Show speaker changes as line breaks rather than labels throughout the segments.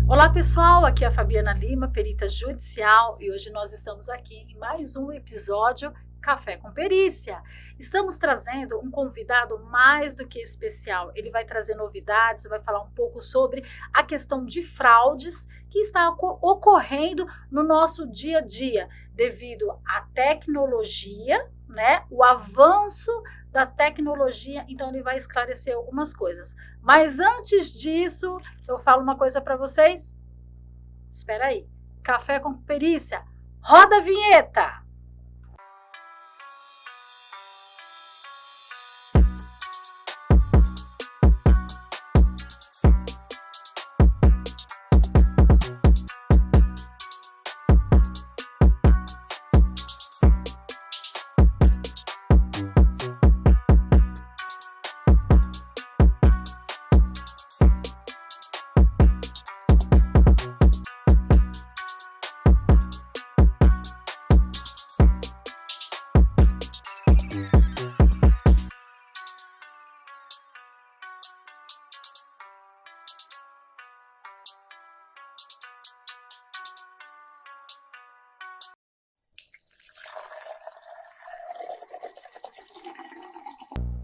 Olá pessoal, aqui é a Fabiana Lima, perita judicial, e hoje nós estamos aqui em mais um episódio Café com Perícia. Estamos trazendo um convidado mais do que especial. Ele vai trazer novidades, vai falar um pouco sobre a questão de fraudes que está ocorrendo no nosso dia a dia, devido à tecnologia, né? O avanço da tecnologia, então ele vai esclarecer algumas coisas. Mas antes disso, eu falo uma coisa para vocês. Espera aí. Café com Perícia. Roda a vinheta.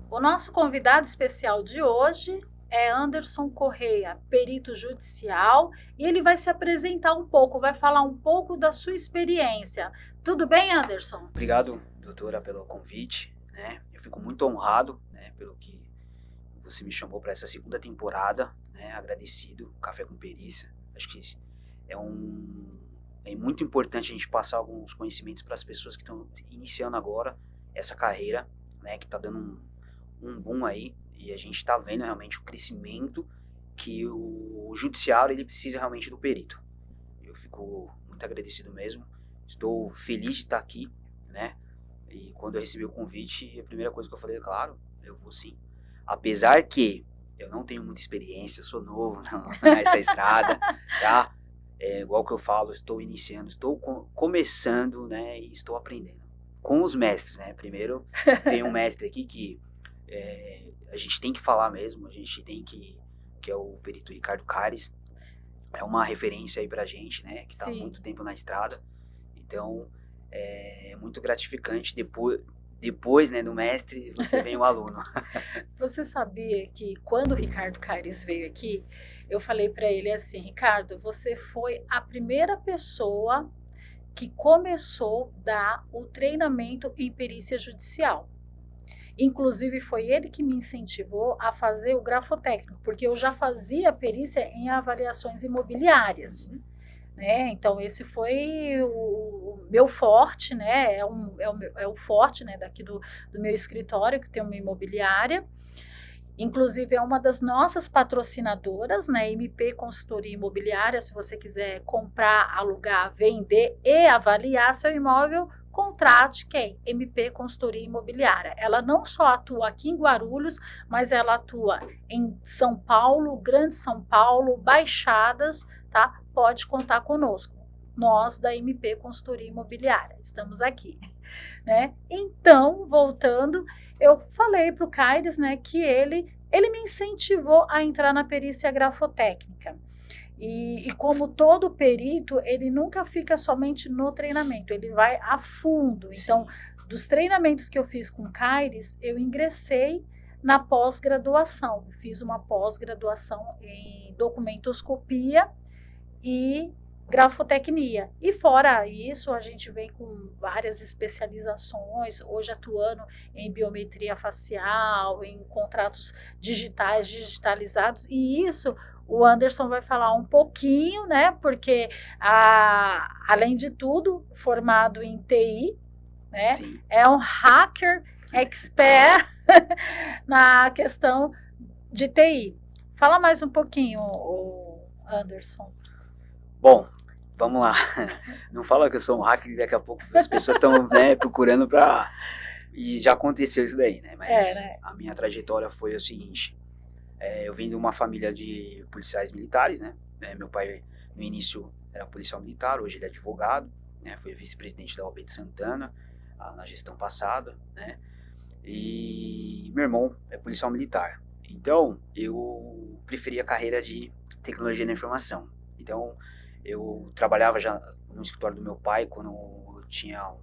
O nosso convidado especial de hoje é Anderson Correia, perito judicial, e ele vai se apresentar um pouco, vai falar um pouco da sua experiência. Tudo bem, Anderson?
Obrigado, doutora, pelo convite, né? Eu fico muito honrado, né, pelo que você me chamou para essa segunda temporada, né? Agradecido, Café com Perícia. Acho que é muito importante a gente passar alguns conhecimentos para as pessoas que estão iniciando agora essa carreira, né, que está dando um boom aí, e a gente está vendo realmente o crescimento que o judiciário ele precisa realmente do perito. Eu fico muito agradecido mesmo, estou feliz de estar aqui, né? E quando eu recebi o convite, a primeira coisa que eu falei, claro, eu vou sim. Apesar que eu não tenho muita experiência, eu sou novo nessa estrada, tá? É, igual que eu falo, estou iniciando, estou começando, né? E estou aprendendo com os mestres, né? Primeiro tem um mestre aqui que a gente tem que falar mesmo, a gente tem que é o perito Ricardo Caires, é uma referência aí pra gente, né? Que tá há muito tempo na estrada, então é muito gratificante depois, né, do mestre, você vem o aluno.
Você sabia que quando o Ricardo Caires veio aqui, eu falei para ele assim, Ricardo, você foi a primeira pessoa que começou a dar o treinamento em perícia judicial. Inclusive foi ele que me incentivou a fazer o grafotécnico, porque eu já fazia perícia em avaliações imobiliárias. Né? Então esse foi o meu forte, né? É o forte, né, daqui do meu escritório, que tem uma imobiliária. Inclusive é uma das nossas patrocinadoras, né? MP Consultoria Imobiliária. Se você quiser comprar, alugar, vender e avaliar seu imóvel, contrate quem? MP Consultoria Imobiliária. Ela não só atua aqui em Guarulhos, mas ela atua em São Paulo, Grande São Paulo, Baixadas, tá? Pode contar conosco. Nós da MP Consultoria Imobiliária estamos aqui, né? Então, voltando, eu falei para o Caires, né, que ele me incentivou a entrar na perícia grafotécnica. E como todo perito, ele nunca fica somente no treinamento, ele vai a fundo. Então, dos treinamentos que eu fiz com o Caires, eu ingressei na pós-graduação. Fiz uma pós-graduação em documentoscopia e grafotecnia. E fora isso, a gente vem com várias especializações, hoje atuando em biometria facial, em contratos digitais, digitalizados, e isso o Anderson vai falar um pouquinho, né? Porque, além de tudo, formado em TI, né?
Sim.
É um hacker expert na questão de TI. Fala mais um pouquinho, Anderson.
Bom, vamos lá. Não fala que eu sou um hacker, daqui a pouco as pessoas estão, né, procurando pra... E já aconteceu isso daí, né? Mas
né?
a minha trajetória foi o seguinte. Eu vim de uma família de policiais militares, né? Meu pai, no início, era policial militar, hoje ele é advogado, né? Foi vice-presidente da OAB de Santana, na gestão passada, né? E meu irmão é policial militar. Então, eu preferi a carreira de tecnologia da informação. Então, eu trabalhava já no escritório do meu pai quando eu tinha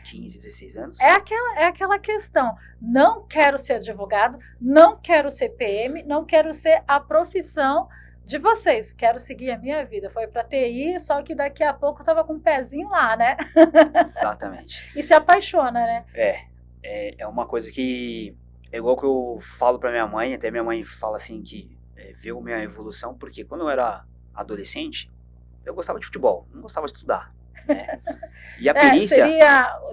15, 16 anos.
É aquela questão. Não quero ser advogado, não quero ser PM, não quero ser a profissão de vocês. Quero seguir a minha vida. Foi para TI, só que daqui a pouco eu tava com um pezinho lá, né?
Exatamente.
E se apaixona, né?
É uma coisa que é igual que eu falo pra minha mãe, até minha mãe fala assim que viu minha evolução, porque quando eu era adolescente, eu gostava de futebol, não gostava de estudar, né? E a perícia...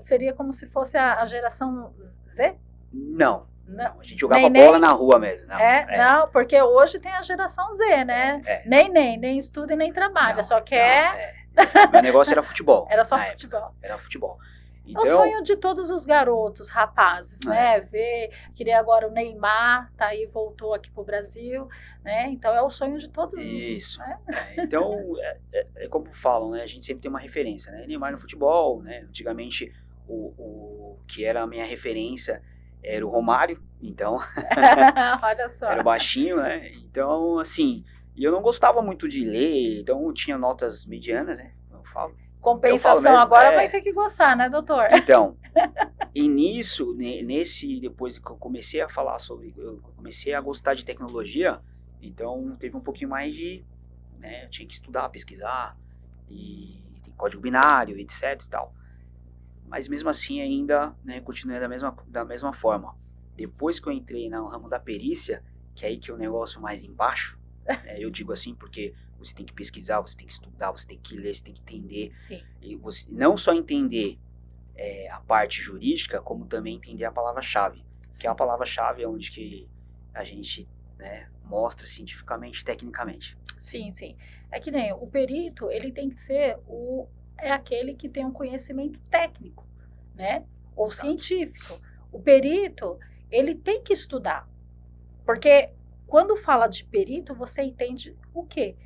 Seria como se fosse a geração Z?
Não,
Não.
a gente jogava bola na rua mesmo.
Não, porque hoje tem a geração Z, né? Nem estuda e nem trabalha,
Não,
só quer...
Meu negócio era futebol.
Era só futebol.
Era futebol.
Então, é o sonho de todos os garotos, rapazes, né? Queria agora o Neymar, tá aí, voltou aqui pro Brasil, né? Então é o sonho de todos.
Isso.
Né?
Então, é como falam, né? A gente sempre tem uma referência, né? Neymar no futebol, né? Antigamente, o que era a minha referência era o Romário, então...
Olha só.
Era baixinho, né? Então, assim, e eu não gostava muito de ler, então eu tinha notas medianas, né? Eu falo.
Compensação, mesmo, agora vai ter que gostar, né, doutor?
Então, e nisso, depois que eu comecei a falar eu comecei a gostar de tecnologia, então teve um pouquinho mais de, né, eu tinha que estudar, pesquisar, e tem código binário, etc e tal. Mas mesmo assim ainda, né, continuei da mesma forma. Depois que eu entrei no ramo da perícia, que é aí que é o negócio mais embaixo, eu digo assim porque você tem que pesquisar, você tem que estudar, você tem que ler, você tem que entender.
Sim.
E você não só entender a parte jurídica, como também entender a palavra-chave. Que é a palavra-chave onde que a gente, né, mostra cientificamente, tecnicamente.
Sim, sim. É que nem o perito, ele tem que ser aquele que tem um conhecimento técnico, né? Ou científico. O perito, ele tem que estudar. Porque quando fala de perito, você entende o quê?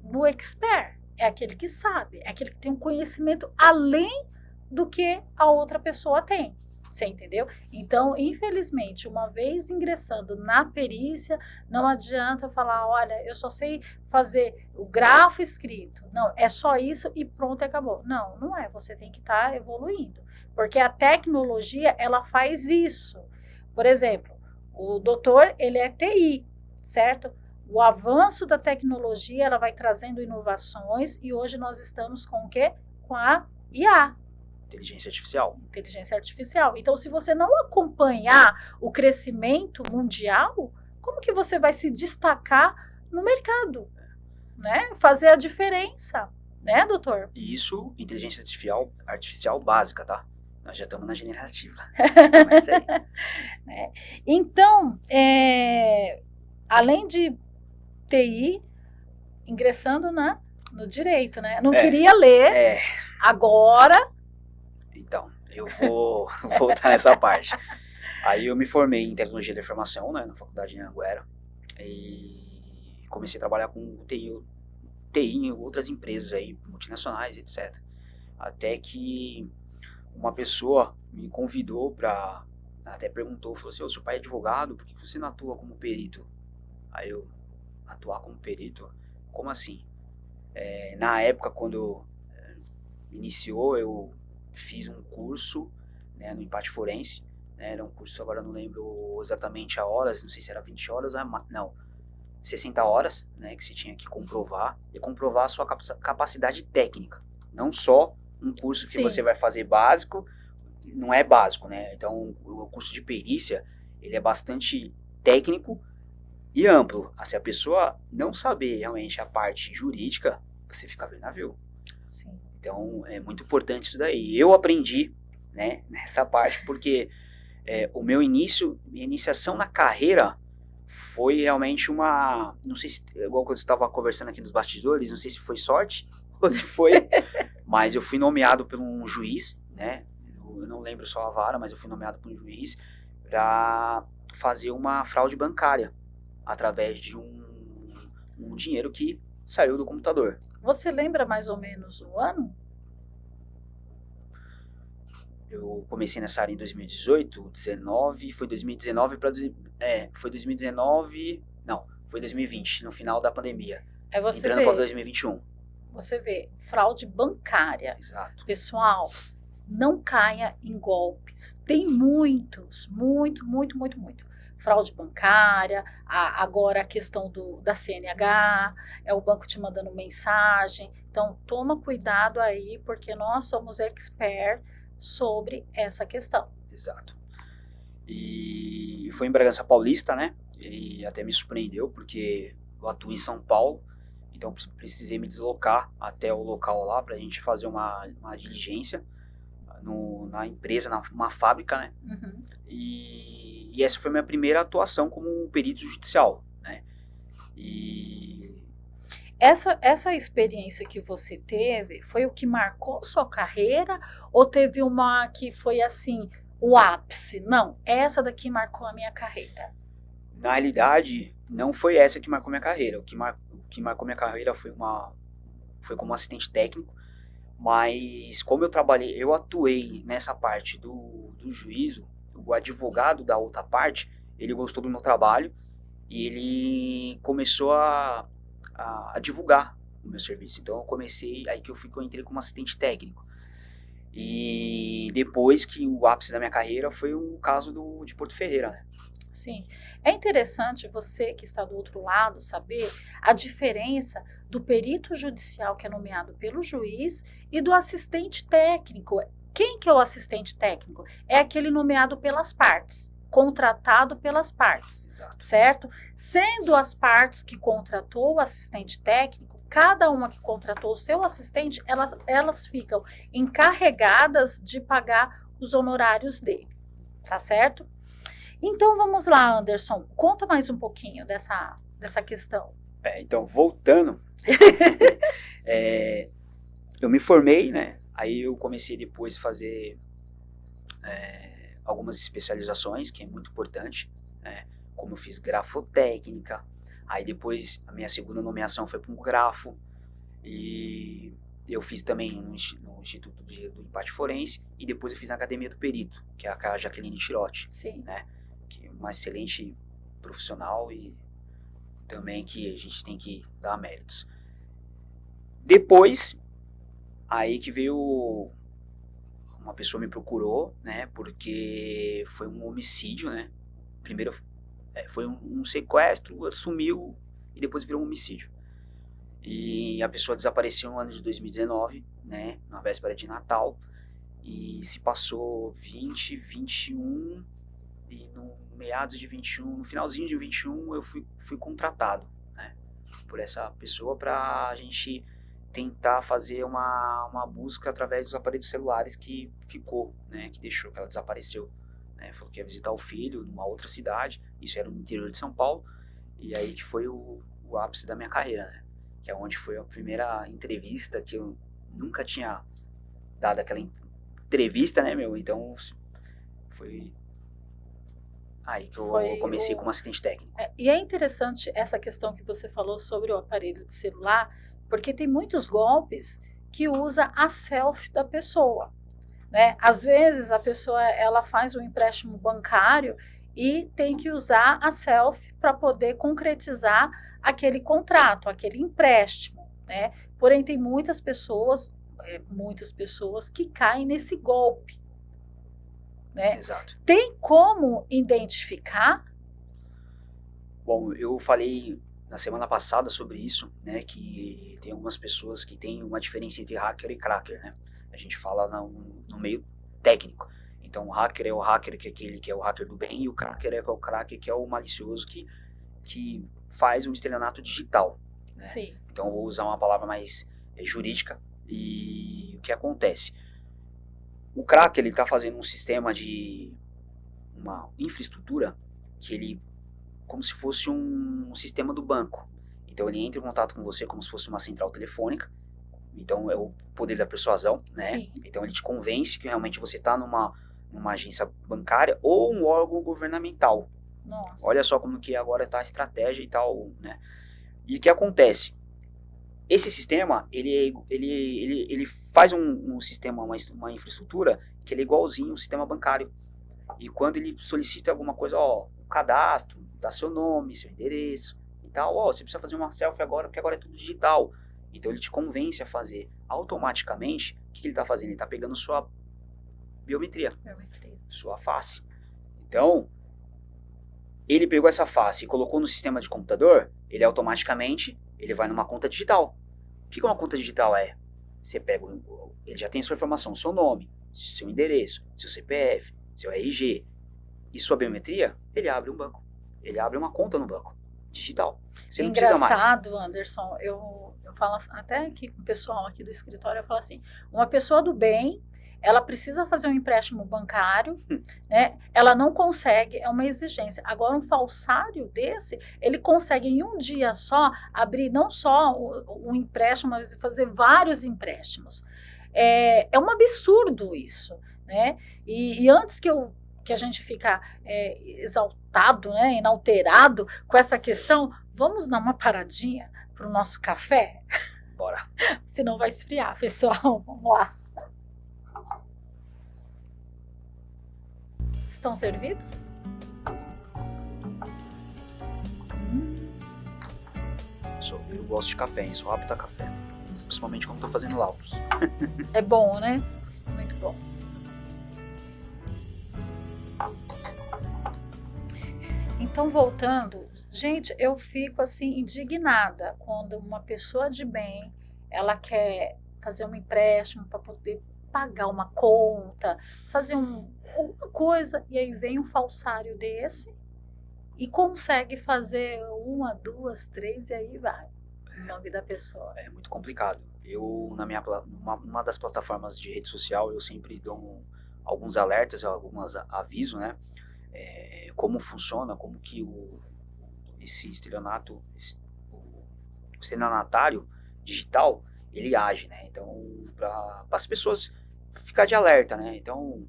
O expert é aquele que sabe, é aquele que tem um conhecimento além do que a outra pessoa tem. Você entendeu? Então, infelizmente, uma vez ingressando na perícia, não adianta falar, olha, eu só sei fazer o grafo escrito. Não, é só isso e pronto, acabou. Não, não é. Você tem que estar evoluindo. Porque a tecnologia, ela faz isso. Por exemplo, o doutor, ele é TI, certo? O avanço da tecnologia, ela vai trazendo inovações e hoje nós estamos com o quê? Com a IA.
Inteligência artificial.
Inteligência artificial. Então, se você não acompanhar o crescimento mundial, como que você vai se destacar no mercado? Né? Fazer a diferença, né, doutor?
E isso, inteligência artificial básica, tá? Nós já estamos na generativa. Começa aí.
Então, além de TI, ingressando no direito, né? Não queria ler, agora...
Então, eu vou voltar nessa parte. Aí eu me formei em tecnologia da informação, né, na faculdade de Anhanguera, e comecei a trabalhar com TI em outras empresas aí, multinacionais, etc. Até que uma pessoa me convidou até perguntou, falou assim, seu pai é advogado, por que você não atua como perito? Aí eu, atuar como perito? Como assim? Na época, quando iniciou, eu fiz um curso, né, no empate forense, né, era um curso, agora eu não lembro exatamente a horas, não sei se era 20 horas, não, 60 horas, né, que você tinha que comprovar a sua capacidade técnica, não só um curso que você vai fazer básico, não é básico, né, então o curso de perícia, ele é bastante técnico e amplo, se a pessoa não saber realmente a parte jurídica, você fica vendo navio.
Sim.
Então, é muito importante isso daí. Eu aprendi, né, nessa parte, porque minha iniciação na carreira foi realmente não sei se, igual quando eu estava conversando aqui nos bastidores, não sei se foi sorte ou se foi, mas eu fui nomeado por um juiz, né, eu não lembro só a vara, mas eu fui nomeado por um juiz para fazer uma fraude bancária através de um dinheiro que saiu do computador.
Você lembra mais ou menos o ano?
Eu comecei nessa área em 2018, 19, foi 2019 para foi 2019, não, foi 2020, no final da pandemia.
Você
entrando para 2021.
Você vê, fraude bancária.
Exato.
Pessoal, não caia em golpes. Tem muitos, muito, muito, muito, muito. Fraude bancária, agora a questão da CNH, é o banco te mandando mensagem. Então, toma cuidado aí, porque nós somos expert sobre essa questão.
Exato. E foi em Bragança Paulista, né? E até me surpreendeu, porque eu atuo em São Paulo, então precisei me deslocar até o local lá para a gente fazer uma diligência na empresa, numa fábrica, né?
Uhum.
E essa foi minha primeira atuação como perito judicial, né? E
essa experiência que você teve foi o que marcou sua carreira ou teve uma que foi assim, o ápice? Não, essa daqui marcou a minha carreira.
na realidade, não foi essa que marcou minha carreira. O que marcou minha carreira foi como assistente técnico, mas como eu atuei nessa parte do juízo, o advogado da outra parte, ele gostou do meu trabalho e ele começou a divulgar o meu serviço. Então eu comecei, aí que eu entrei como assistente técnico. E depois que o ápice da minha carreira foi o caso de Porto Ferreira, né?
Sim, é interessante você que está do outro lado saber a diferença do perito judicial que é nomeado pelo juiz e do assistente técnico. Quem que é o assistente técnico? É aquele nomeado pelas partes, contratado pelas partes,
Exato.
certo? Sendo as partes que contratou o assistente técnico, cada uma que contratou o seu assistente, elas ficam encarregadas de pagar os honorários dele, tá certo? Então vamos lá, Anderson, conta mais um pouquinho dessa questão.
Então, voltando, eu me formei, né? Aí eu comecei depois a fazer algumas especializações, que é muito importante, né? Como eu fiz grafotécnica, aí depois a minha segunda nomeação foi para um grafo, e eu fiz também no Instituto do Empate Forense, e depois eu fiz na Academia do Perito, que é a Jaqueline Tirotti.
Sim.
Né? Que é uma excelente profissional e também que a gente tem que dar méritos. Depois, aí que veio, uma pessoa me procurou, né, porque foi um homicídio, né, primeiro foi um sequestro, sumiu e depois virou um homicídio. E a pessoa desapareceu no ano de 2019, né, na véspera de Natal, e se passou 20, 21, e no meados de 21, no finalzinho de 21, eu fui contratado, né, por essa pessoa para a gente tentar fazer uma busca através dos aparelhos celulares que ficou, né, que ela desapareceu, né, falou que ia visitar o filho numa outra cidade, isso era no interior de São Paulo, e aí que foi o ápice da minha carreira, né, que é onde foi a primeira entrevista, que eu nunca tinha dado aquela entrevista, né, meu, então foi aí que eu comecei como assistente técnico.
E é interessante essa questão que você falou sobre o aparelho de celular, porque tem muitos golpes que usa a selfie da pessoa, né? Às vezes a pessoa ela faz um empréstimo bancário e tem que usar a selfie para poder concretizar aquele contrato, aquele empréstimo, né? Porém tem muitas pessoas que caem nesse golpe, né?
Exato.
Tem como identificar?
Bom, eu falei na semana passada sobre isso, né, que tem algumas pessoas que tem uma diferença entre hacker e cracker, né? A gente fala no meio técnico. Então, o hacker é o hacker que é aquele que é o hacker do bem, e o cracker é o cracker que é o malicioso que faz um estelionato digital, né?
Sim.
Então, eu vou usar uma palavra mais jurídica. E o que acontece? O cracker, ele está fazendo um sistema de uma infraestrutura que ele, como se fosse um sistema do banco. Então ele entra em contato com você como se fosse uma central telefônica. Então é o poder da persuasão, né?
Sim.
Então ele te convence que realmente você está numa agência bancária ou um órgão governamental.
Nossa.
Olha só como que agora está a estratégia e tal, né? E o que acontece? Esse sistema, ele faz um sistema, uma infraestrutura que ele é igualzinho ao sistema bancário. E quando ele solicita alguma coisa, o cadastro, dá seu nome, seu endereço e tal, você precisa fazer uma selfie agora, porque agora é tudo digital. Então ele te convence a fazer automaticamente. O que ele está fazendo? Ele está pegando sua biometria, sua face. Então, ele pegou essa face e colocou no sistema de computador, ele automaticamente ele vai numa conta digital. O que uma conta digital é? Você pega, ele já tem sua informação, seu nome, seu endereço, seu CPF, seu RG e sua biometria, ele abre um banco. Ele abre uma conta no banco digital. Você não precisa mais.
Engraçado, Anderson, eu falo até aqui com o pessoal aqui do escritório, eu falo assim, uma pessoa do bem, ela precisa fazer um empréstimo bancário, né? Ela não consegue, é uma exigência. Agora, um falsário desse, ele consegue em um dia só abrir não só um empréstimo, mas fazer vários empréstimos. É um absurdo isso, né? E antes que a gente fica exaltado, né, inalterado com essa questão, vamos dar uma paradinha para o nosso café?
Bora.
Senão vai esfriar, pessoal. Vamos lá. Estão servidos?
Eu gosto de café, hein? Sou apto a café. Principalmente quando estou fazendo laudos.
É bom, né? Muito bom. Então, voltando, gente, eu fico assim indignada quando uma pessoa de bem, ela quer fazer um empréstimo para poder pagar uma conta, fazer alguma coisa, e aí vem um falsário desse e consegue fazer 1, 2, 3 e aí vai o nome da pessoa.
É muito complicado. Eu, numa das plataformas de rede social, eu sempre dou alguns alertas, alguns avisos, né? Como funciona, como que esse estelionatário digital, ele age, né? Então, para as pessoas ficar de alerta, né? Então,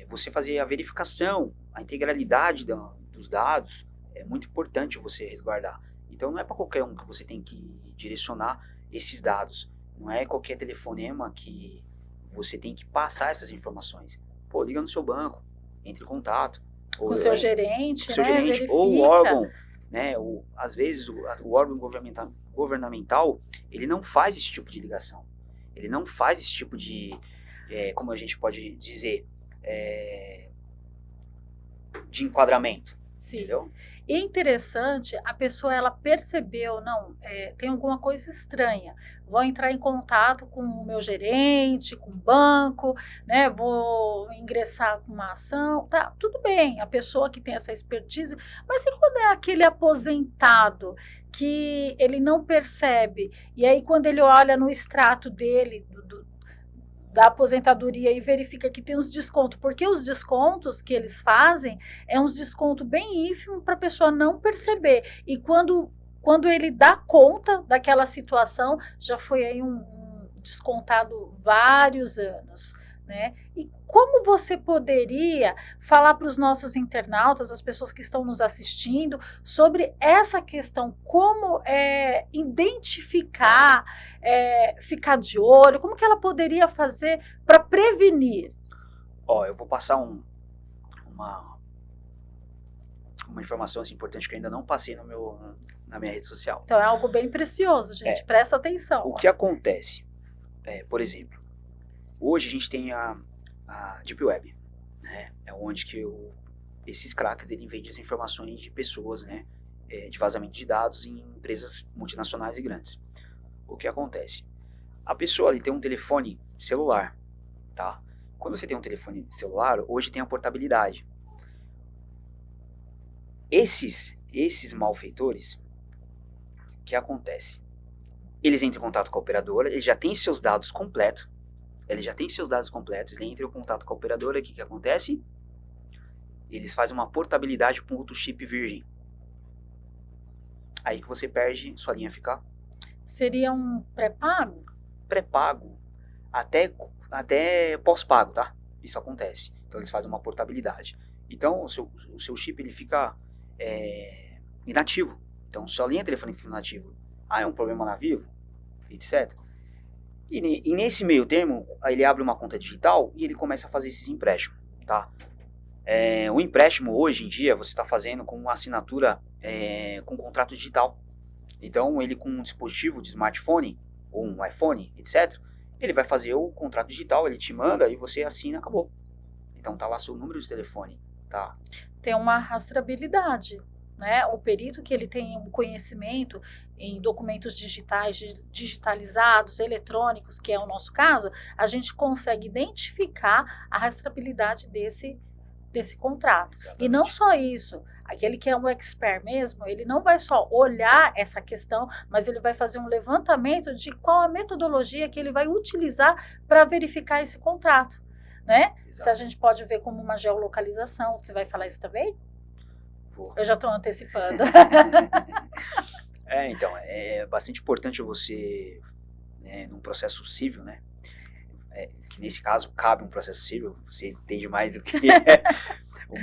você fazer a verificação, a integralidade dos dados, é muito importante você resguardar. Então, não é para qualquer um que você tem que direcionar esses dados. Não é qualquer telefonema que você tem que passar essas informações. Pô, liga no seu banco, entre em contato.
Com o seu gerente,
com seu
né?
gerente,
Verifica.
ou o órgão, né? Às vezes o órgão governamental, ele não faz esse tipo de ligação. Ele não faz esse tipo de, como a gente pode dizer, de enquadramento.
Sim.
Entendeu?
E interessante, a pessoa ela percebeu, não, tem alguma coisa estranha. Vou entrar em contato com o meu gerente, com o banco, né? Vou ingressar com uma ação, tá? Tudo bem, a pessoa que tem essa expertise, mas e quando é aquele aposentado que ele não percebe? E aí quando ele olha no extrato dele, da aposentadoria e verifica que tem uns descontos, porque os descontos que eles fazem é uns desconto bem ínfimo para a pessoa não perceber. E quando ele dá conta daquela situação, já foi aí um descontado vários anos, né? E como você poderia falar para os nossos internautas, as pessoas que estão nos assistindo, sobre essa questão, como identificar, ficar de olho, como que ela poderia fazer para prevenir?
Eu vou passar uma informação assim, importante que eu ainda não passei na minha rede social.
Então é algo bem precioso, gente, presta atenção.
O que acontece, por exemplo, hoje a gente tem a Deep Web, né? É onde que esses crackers ele vendem as informações de pessoas, né? De vazamento de dados em empresas multinacionais e grandes. O que acontece? A pessoa ali tem um telefone celular, tá? Quando você tem um telefone celular, hoje tem a portabilidade. Esses malfeitores, o que acontece? Eles entram em contato com a operadora, eles já têm seus dados completos, eles entram em contato com a operadora, o que acontece? Eles fazem uma portabilidade com outro chip virgem. Aí que você perde, sua linha fica...
Seria um pré-pago?
Pré-pago, até pós-pago, tá? Isso acontece. Então eles fazem uma portabilidade. Então o seu chip ele fica inativo. Então sua linha telefônica fica inativa. É um problema na Vivo, etc. E nesse meio termo, ele abre uma conta digital e ele começa a fazer esses empréstimos, tá? O empréstimo hoje em dia você está fazendo com uma assinatura com contrato digital. Então ele com um dispositivo de smartphone, ou um iPhone, etc., ele vai fazer o contrato digital, ele te manda e você assina, acabou. Então tá lá seu número de telefone, tá?
Tem uma rastreabilidade, né? O perito que ele tem um conhecimento em documentos digitais, digitalizados, eletrônicos, que é o nosso caso, a gente consegue identificar a rastreabilidade desse contrato.
Exatamente.
E não só isso, aquele que é um expert mesmo, ele não vai só olhar essa questão, mas ele vai fazer um levantamento de qual a metodologia que ele vai utilizar para verificar esse contrato, né?
Exato.
Se a gente pode ver como uma geolocalização, você vai falar isso também?
Vou.
Eu já estou antecipando.
Então, é bastante importante você, né, num processo civil, né? Que nesse caso cabe um processo civil, você entende mais do que o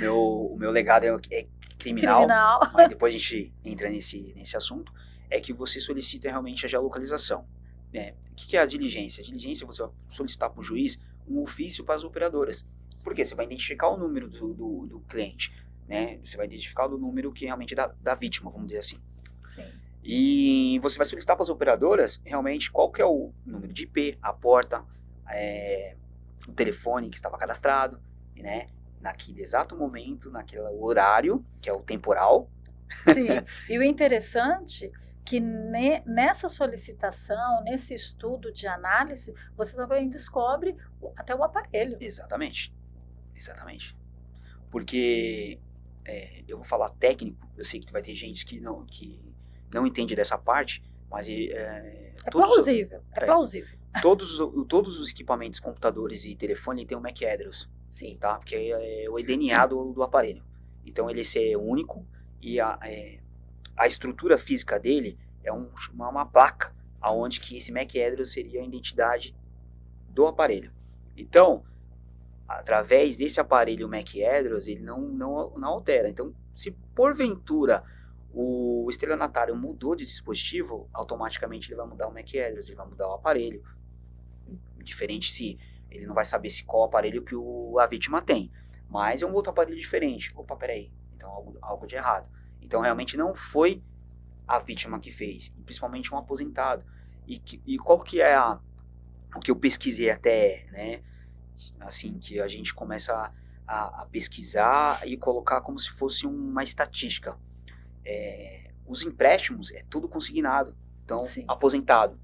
meu legado é criminal, mas depois a gente entra nesse assunto, é que você solicita realmente a geolocalização. Né? O que é a diligência? A diligência você vai solicitar para o juiz um ofício para as operadoras. Por quê? Você vai identificar o número do cliente, né? Você vai identificar o número que realmente da vítima, vamos dizer assim.
Sim.
E você vai solicitar para as operadoras realmente qual que é o número de IP, a porta, o telefone que estava cadastrado, né? Naquele exato momento, naquele horário, que é o temporal.
Sim, e o interessante que nessa solicitação, nesse estudo de análise, você também descobre até o aparelho.
Exatamente. Porque, eu vou falar técnico, eu sei que vai ter gente que não entende dessa parte, mas
é plausível.
Todos os equipamentos, computadores e telefone tem um MAC address.
Sim.
Tá? Porque é o DNA do aparelho. Então ele é único e a estrutura física dele é uma placa aonde que esse MAC address seria a identidade do aparelho. Então, através desse aparelho MAC address, ele não altera. Então, se porventura o estelionatário mudou de dispositivo, automaticamente ele vai mudar o MAC address, ele vai mudar o aparelho. Diferente se ele não vai saber qual aparelho que a vítima tem, mas é um outro aparelho diferente. Opa, peraí, então algo de errado. Então realmente não foi a vítima que fez, principalmente um aposentado. E qual que é o que eu pesquisei até, né? Assim, que a gente começa a pesquisar e colocar como se fosse uma estatística. Os empréstimos é tudo consignado, então
Sim.
aposentado.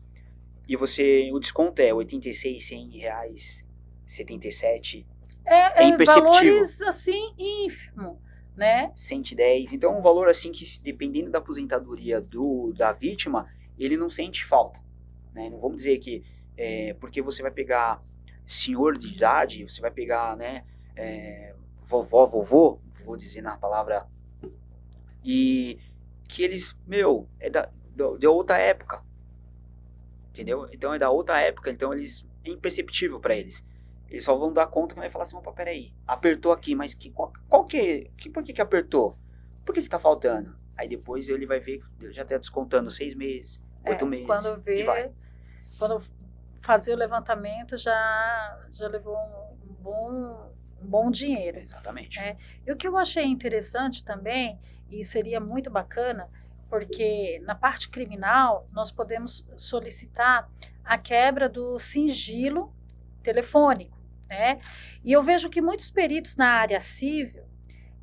E o desconto é R$86, R$100, R$77. É imperceptível.
Valores assim ínfimo, né?
110. Então é um valor assim que, dependendo da aposentadoria da vítima, ele não sente falta. Né? Não vamos dizer que porque você vai pegar senhor de idade, você vai pegar, né, vovô, vou dizer na palavra, e que eles, de outra época. Entendeu? Então é da outra época, então é imperceptível para eles. Eles só vão dar conta que vai falar assim, opa, peraí, apertou aqui, mas por que apertou? Por que tá faltando? Aí depois ele vai ver que já tá descontando 6 meses, 8 meses.
Quando fazia o levantamento já levou um bom dinheiro.
Exatamente.
E o que eu achei interessante também, e seria muito bacana, porque na parte criminal nós podemos solicitar a quebra do sigilo telefônico, né? E eu vejo que muitos peritos na área civil,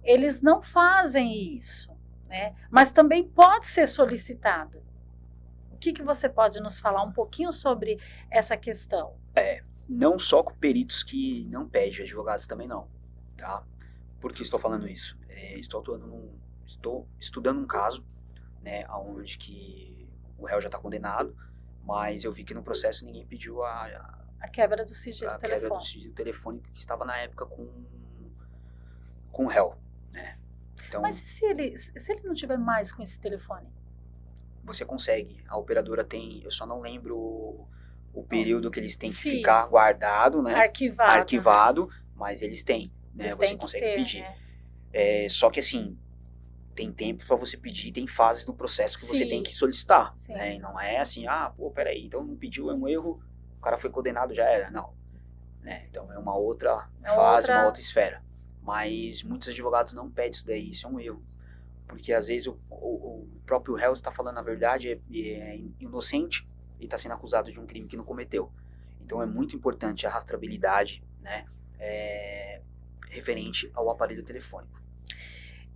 eles não fazem isso, né? Mas também pode ser solicitado. O que você pode nos falar um pouquinho sobre essa questão?
Não só com peritos que não pedem, advogados também não, tá? Por que estou falando isso? Estou estudando um caso, né, onde que o réu já está condenado, mas eu vi que no processo ninguém pediu a
quebra do sigilo telefônico.
A quebra do sigilo telefônico que estava na época com o réu, né? Então,
mas se ele não tiver mais com esse telefone?
Você consegue. A operadora tem, eu só não lembro o período que eles têm que
Sim.
ficar guardado, né?
Arquivado,
mas eles têm, né?
Eles
você consegue
ter,
pedir.
Né?
Só que assim, tem tempo para você pedir, tem fases do processo que
Sim.
você tem que solicitar,
Sim.
né? E não é assim, peraí, então não pediu, é um erro, o cara foi condenado, já era, não. Né? Então é uma outra fase, uma outra esfera. Mas muitos advogados não pedem isso daí, isso é um erro. Porque às vezes o próprio réu está falando a verdade, é inocente, e está sendo acusado de um crime que não cometeu. Então é muito importante a rastreabilidade, né, referente ao aparelho telefônico.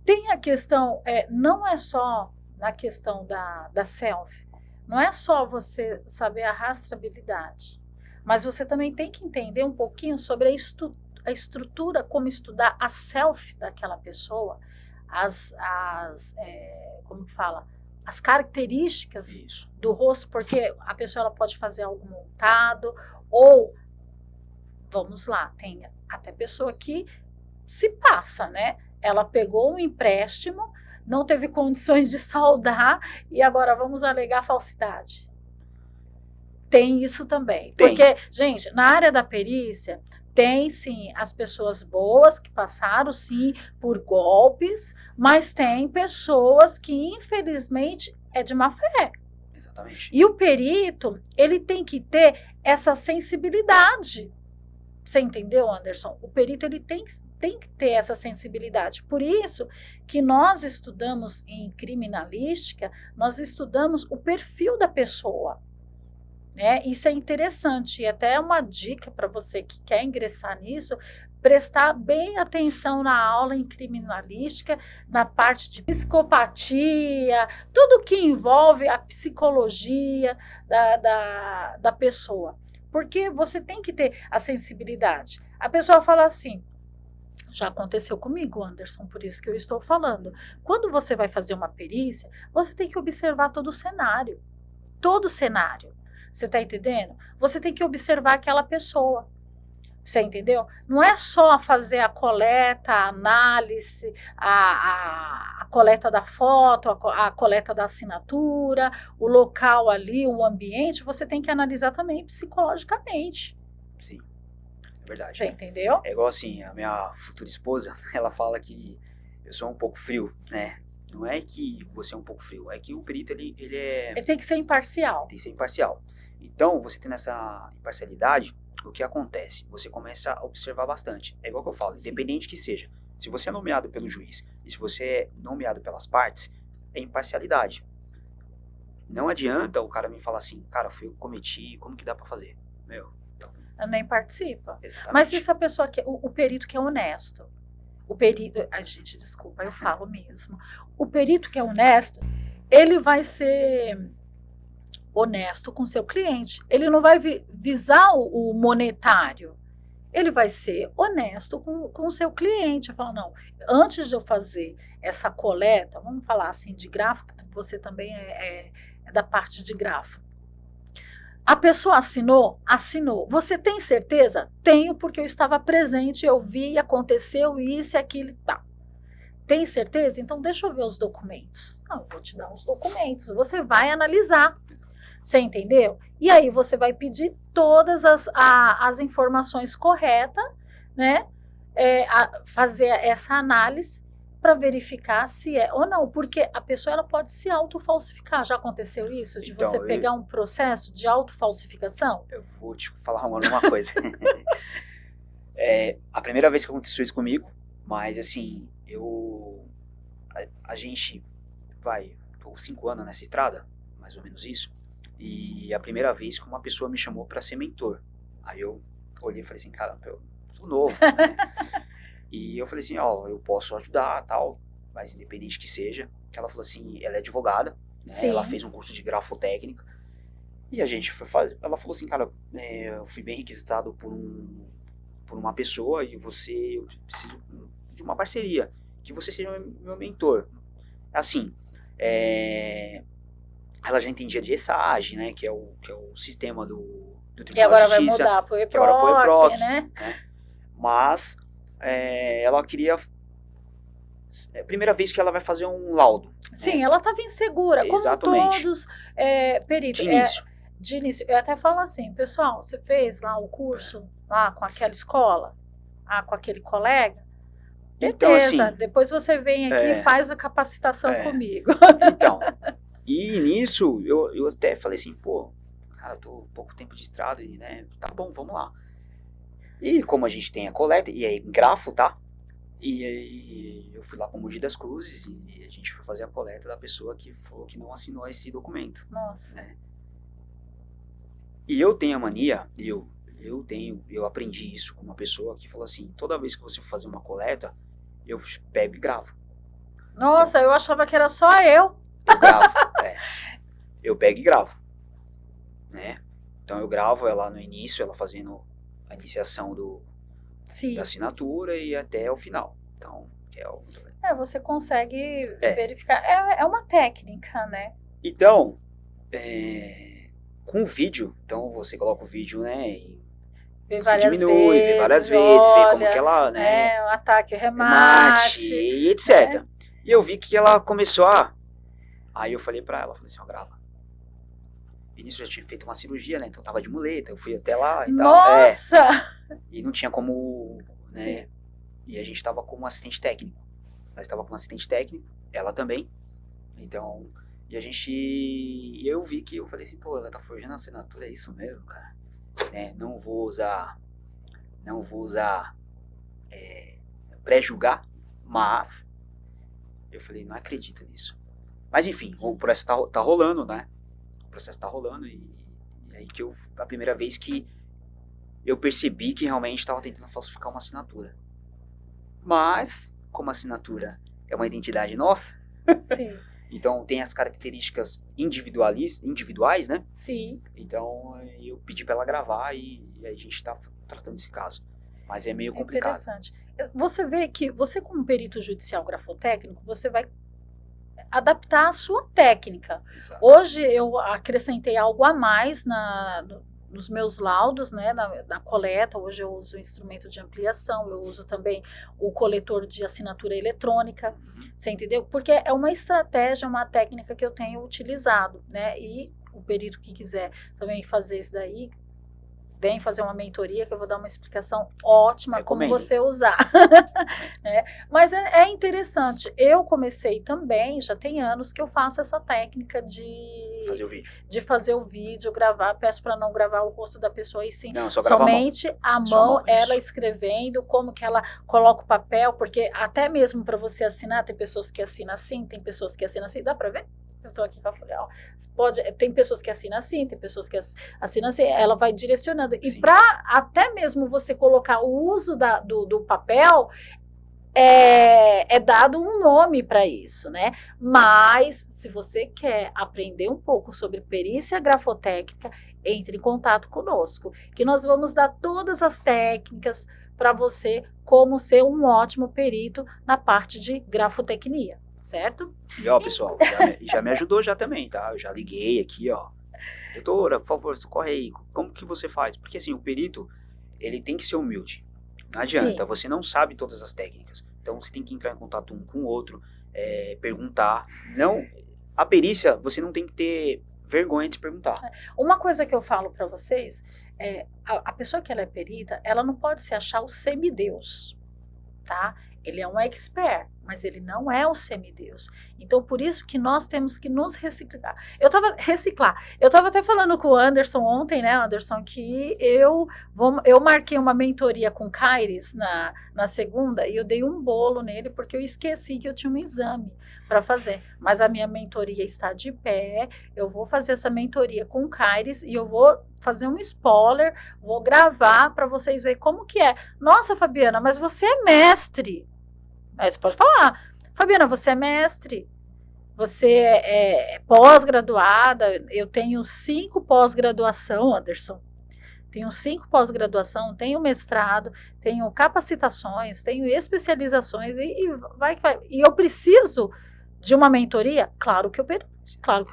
Tem a questão, não é só na questão da selfie, não é só você saber a rastreabilidade, mas você também tem que entender um pouquinho sobre a estrutura, como estudar a selfie daquela pessoa, como fala, as características
Isso.
do rosto, porque a pessoa ela pode fazer algo montado, ou, vamos lá, tem até pessoa que se passa, né? Ela pegou um empréstimo, não teve condições de saldar e agora vamos alegar falsidade. Tem isso também.
Tem.
Porque, gente, na área da perícia, tem sim as pessoas boas que passaram sim por golpes, mas tem pessoas que infelizmente é de má fé.
Exatamente.
E o perito, ele tem que ter essa sensibilidade. Você entendeu, Anderson? O perito ele tem que ter essa sensibilidade. Por isso que nós estudamos em criminalística, nós estudamos o perfil da pessoa. Né? Isso é interessante e até é uma dica para você que quer ingressar nisso, prestar bem atenção na aula em criminalística, na parte de psicopatia, tudo que envolve a psicologia da pessoa. Porque você tem que ter a sensibilidade. A pessoa fala assim, já aconteceu comigo, Anderson, por isso que eu estou falando. Quando você vai fazer uma perícia, você tem que observar todo o cenário. Todo o cenário. Você está entendendo? Você tem que observar aquela pessoa. Você entendeu? Não é só fazer a coleta, a análise, a coleta da foto, a coleta da assinatura, o local ali, o ambiente. Você tem que analisar também psicologicamente.
Sim, é verdade.
Você entendeu?
É igual assim, a minha futura esposa, ela fala que eu sou um pouco frio, né? Não é que você é um pouco frio, é que o perito, ele
tem que ser imparcial.
Tem que ser imparcial. Então, você tendo essa imparcialidade, o que acontece? Você começa a observar bastante. É igual que eu falo, independente que seja. Se você é nomeado pelo juiz e se você é nomeado pelas partes, é imparcialidade. Não adianta o cara me falar assim, cara, foi eu que cometi, como que dá pra fazer? Meu, então...
Eu nem participa.
Exatamente.
Mas se essa pessoa, o perito que é honesto, o perito, a gente, desculpa, eu falo mesmo. O perito que é honesto, ele vai ser honesto com seu cliente. Ele não vai visar o monetário. Ele vai ser honesto com o seu cliente. Falar, não, antes de eu fazer essa coleta, vamos falar assim de grafo, que você também é da parte de grafo. A pessoa assinou? Assinou. Você tem certeza? Tenho, porque eu estava presente, eu vi, aconteceu isso e aquilo e tal. Tem certeza? Então deixa eu ver os documentos. Não, eu vou te dar os documentos. Você vai analisar. Você entendeu? E aí você vai pedir todas as informações corretas, né? Fazer essa análise para verificar se é ou não, porque a pessoa ela pode se autofalsificar. Já aconteceu isso? De
então,
você pegar um processo de autofalsificação?
Eu vou te falar uma coisa. A primeira vez que aconteceu isso comigo, mas assim, a gente tô 5 anos nessa estrada, mais ou menos isso, e a primeira vez que uma pessoa me chamou para ser mentor. Aí eu olhei e falei assim, cara, eu sou novo, né? E eu falei assim, ó, eu posso ajudar, tal, mas independente que seja, que ela falou assim, ela é advogada, né? Ela fez um curso de grafotécnica, e a gente foi fazer, ela falou assim, cara, eu fui bem requisitado por uma pessoa, e eu preciso de uma parceria, que você seja meu mentor. Assim, ela já entendia de ESAGE, né, que é o sistema do Tribunal de Justiça.
E agora vai mudar pro EPROC, né?
Mas ela queria... É a primeira vez que ela vai fazer um laudo.
Sim,
né?
ela estava insegura,
Exatamente.
como todos peritos. De início. Eu até falo assim, pessoal, você fez lá o curso lá com aquela escola, com aquele colega? Beleza,
então, assim,
depois você vem aqui e faz a capacitação comigo.
Então, e nisso eu até falei assim, pô, cara, eu tô pouco tempo de estrada, e, né, tá bom, vamos lá. E como a gente tem a coleta, e aí grafo, tá? E aí eu fui lá para Mogi das Cruzes e a gente foi fazer a coleta da pessoa que falou que não assinou esse documento.
Nossa.
Né? E eu tenho a mania, eu aprendi isso com uma pessoa que falou assim, toda vez que você for fazer uma coleta, eu pego e gravo.
Nossa, eu achava que era só eu.
Eu gravo, eu pego e gravo, né? Então eu gravo ela no início, ela fazendo a iniciação
Sim.
da assinatura e até o final. Então,
Você consegue verificar. É uma técnica, né?
Então, com o vídeo, então você coloca o vídeo, né? E você diminui, vê várias vezes, vê como que ela, né?
O ataque, remate
e etc. E eu vi que ela começou a... Aí eu falei pra ela, falei assim, ó, grava. E nisso eu já tinha feito uma cirurgia, né? Então tava de muleta, eu fui até lá e tal.
Nossa!
E não tinha como, né?
Sim.
E a gente tava como assistente técnico. Nós tava como assistente técnico, ela também. Então, e eu vi que eu falei assim, pô, ela tá forjando a assinatura, é isso mesmo, cara. Né? Não vou usar pré-julgar, mas eu falei, não acredito nisso. Mas enfim, o processo tá rolando, né? O processo tá rolando e aí que a primeira vez que eu percebi que realmente estava tentando falsificar uma assinatura. Mas, como a assinatura é uma identidade nossa,
Sim.
Então tem as características individuais, né?
Sim.
Então eu pedi para ela gravar e a gente está tratando esse caso. Mas é meio complicado.
Interessante. Você vê que você, como perito judicial grafotécnico, você vai adaptar a sua técnica.
Exato.
Hoje eu acrescentei algo a mais nos meus laudos, né, na coleta. Hoje eu uso o instrumento de ampliação, eu uso também o coletor de assinatura eletrônica, você entendeu? Porque é uma estratégia, uma técnica que eu tenho utilizado, né, e o perito que quiser também fazer isso daí, vem fazer uma mentoria que eu vou dar uma explicação ótima como você usar. Mas é interessante. Eu comecei também, já tem anos que eu faço essa técnica de fazer o vídeo, gravar. Peço para não gravar o rosto da pessoa e sim somente a mão, ela escrevendo, como que ela coloca o papel, porque até mesmo para você assinar, tem pessoas que assinam assim, tem pessoas que assinam assim, dá para ver? Eu tô aqui com a folha, ó. Tem pessoas que assinam assim, tem pessoas que assinam assim, ela vai direcionando. E para até mesmo você colocar o uso do papel, é dado um nome para isso, né? Mas, se você quer aprender um pouco sobre perícia grafotécnica, entre em contato conosco, que nós vamos dar todas as técnicas para você como ser um ótimo perito na parte de grafotecnia. Certo?
E ó, pessoal, já me ajudou já também, tá? Eu já liguei aqui, ó. Doutora, por favor, socorre aí. Como que você faz? Porque assim, o perito, ele tem que ser humilde. Não adianta, sim, você não sabe todas as técnicas. Então você tem que entrar em contato um com o outro, perguntar. Não, a perícia, você não tem que ter vergonha de se perguntar.
Uma coisa que eu falo para vocês, a pessoa que ela é perita, ela não pode se achar o semideus, tá? Ele é um expert, mas ele não é o semideus. Então, por isso que nós temos que nos reciclar. Eu estava até falando com o Anderson ontem, né, Anderson, que eu marquei uma mentoria com o Caires na segunda e eu dei um bolo nele porque eu esqueci que eu tinha um exame para fazer. Mas a minha mentoria está de pé, eu vou fazer essa mentoria com o Caires e eu vou fazer um spoiler, vou gravar para vocês verem como que é. Nossa, Fabiana, mas você é mestre. Aí você pode falar, Fabiana, você é mestre, você é pós-graduada, eu tenho 5 pós-graduação, Anderson, tenho 5 pós-graduação, tenho mestrado, tenho capacitações, tenho especializações e vai. E eu preciso de uma mentoria? Claro que eu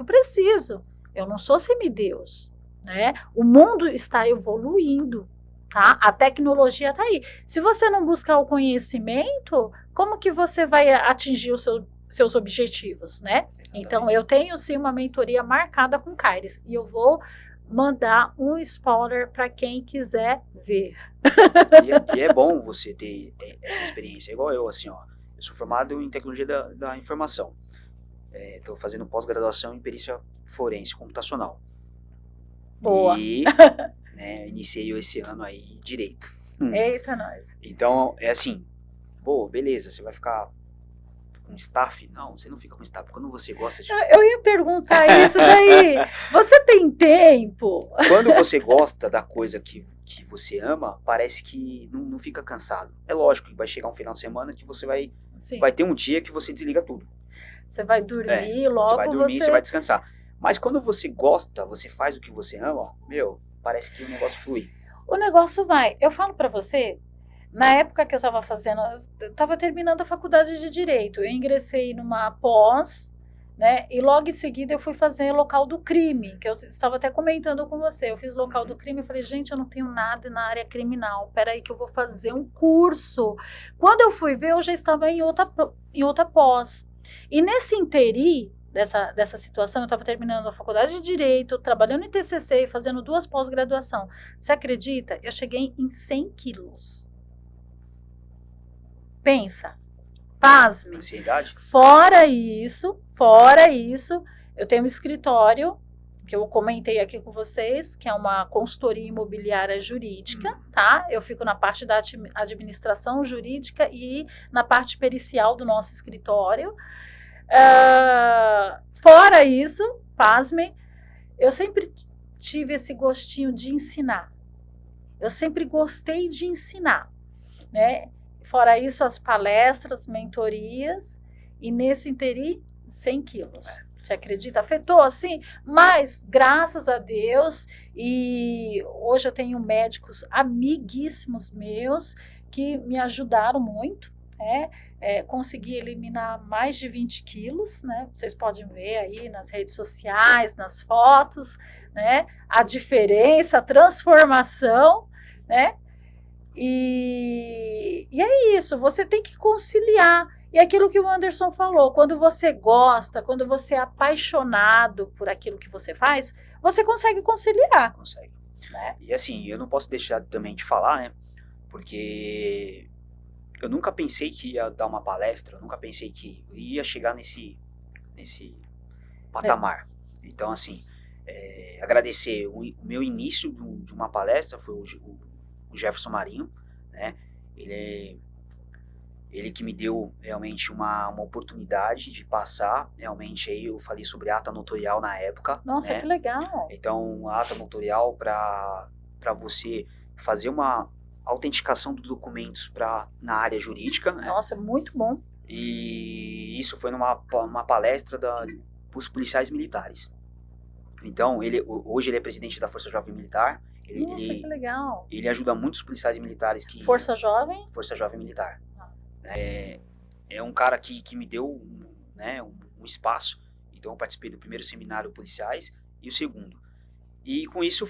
preciso, eu não sou semideus, né? O mundo está evoluindo. Tá? A tecnologia está aí. Se você não buscar o conhecimento, como que você vai atingir os seus objetivos, né? Então, eu tenho sim uma mentoria marcada com o Caires e eu vou mandar um spoiler para quem quiser ver.
E é bom você ter essa experiência, igual eu, assim, ó. Eu sou formado em tecnologia da informação. Estou fazendo pós-graduação em perícia forense computacional.
Boa.
E né, iniciei esse ano aí direito.
Eita, nós.
Então, é assim, pô, beleza, você vai ficar com staff? Não, você não fica com staff. Quando você gosta de...
Eu ia perguntar isso daí. Você tem tempo?
Quando você gosta da coisa que você ama, parece que não fica cansado. É lógico que vai chegar um final de semana que você vai ter um dia que você desliga tudo.
Você vai dormir, logo
você vai dormir, você vai descansar. Mas quando você gosta, você faz o que você ama, parece que o negócio flui.
O negócio vai. Eu falo pra você, na época que eu estava terminando a faculdade de Direito, eu ingressei numa pós, né, e logo em seguida eu fui fazer local do crime, que eu estava até comentando com você. Eu fiz local do crime e falei, gente, eu não tenho nada na área criminal, peraí que eu vou fazer um curso. Quando eu fui ver, eu já estava em outra pós. E nesse inteirinho dessa situação, eu estava terminando a faculdade de Direito, trabalhando em TCC e fazendo 2 pós-graduação. Você acredita? Eu cheguei em 100 quilos. Pensa, pasme.
Ansiedade?
Fora isso, eu tenho um escritório, que eu comentei aqui com vocês, que é uma consultoria imobiliária jurídica, tá? Eu fico na parte da administração jurídica e na parte pericial do nosso escritório. Fora isso, pasmem, eu sempre tive esse gostinho de ensinar. Eu sempre gostei de ensinar, né? Fora isso, as palestras, mentorias, e nesse inteirinho, 100 quilos. Você acredita? Afetou, assim, mas graças a Deus, e hoje eu tenho médicos amiguíssimos meus que me ajudaram muito, né? Consegui eliminar mais de 20 quilos, né? Vocês podem ver aí nas redes sociais, nas fotos, né? A diferença, a transformação, né? E é isso, você tem que conciliar. E aquilo que o Anderson falou, quando você gosta, quando você é apaixonado por aquilo que você faz, você consegue conciliar.
Consegue.
Né?
E assim, eu não posso deixar também de falar, né? Porque eu nunca pensei que ia dar uma palestra, eu nunca pensei que ia chegar nesse patamar. Então, assim, agradecer o meu início de uma palestra foi o Jefferson Marinho, né? Ele que me deu realmente uma oportunidade de passar, realmente aí eu falei sobre ata notorial na época.
Nossa,
né?
Que legal!
Então, a ata notorial para você fazer uma autenticação dos documentos na área jurídica. Né?
Nossa, muito bom.
E isso foi numa palestra para os policiais militares. Então, hoje ele é presidente da Força Jovem Militar.
Nossa, que legal.
Ele ajuda muitos policiais militares que...
Força Jovem?
Força Jovem Militar. É um cara que me deu um espaço. Então eu participei do primeiro seminário policiais e o segundo. E com isso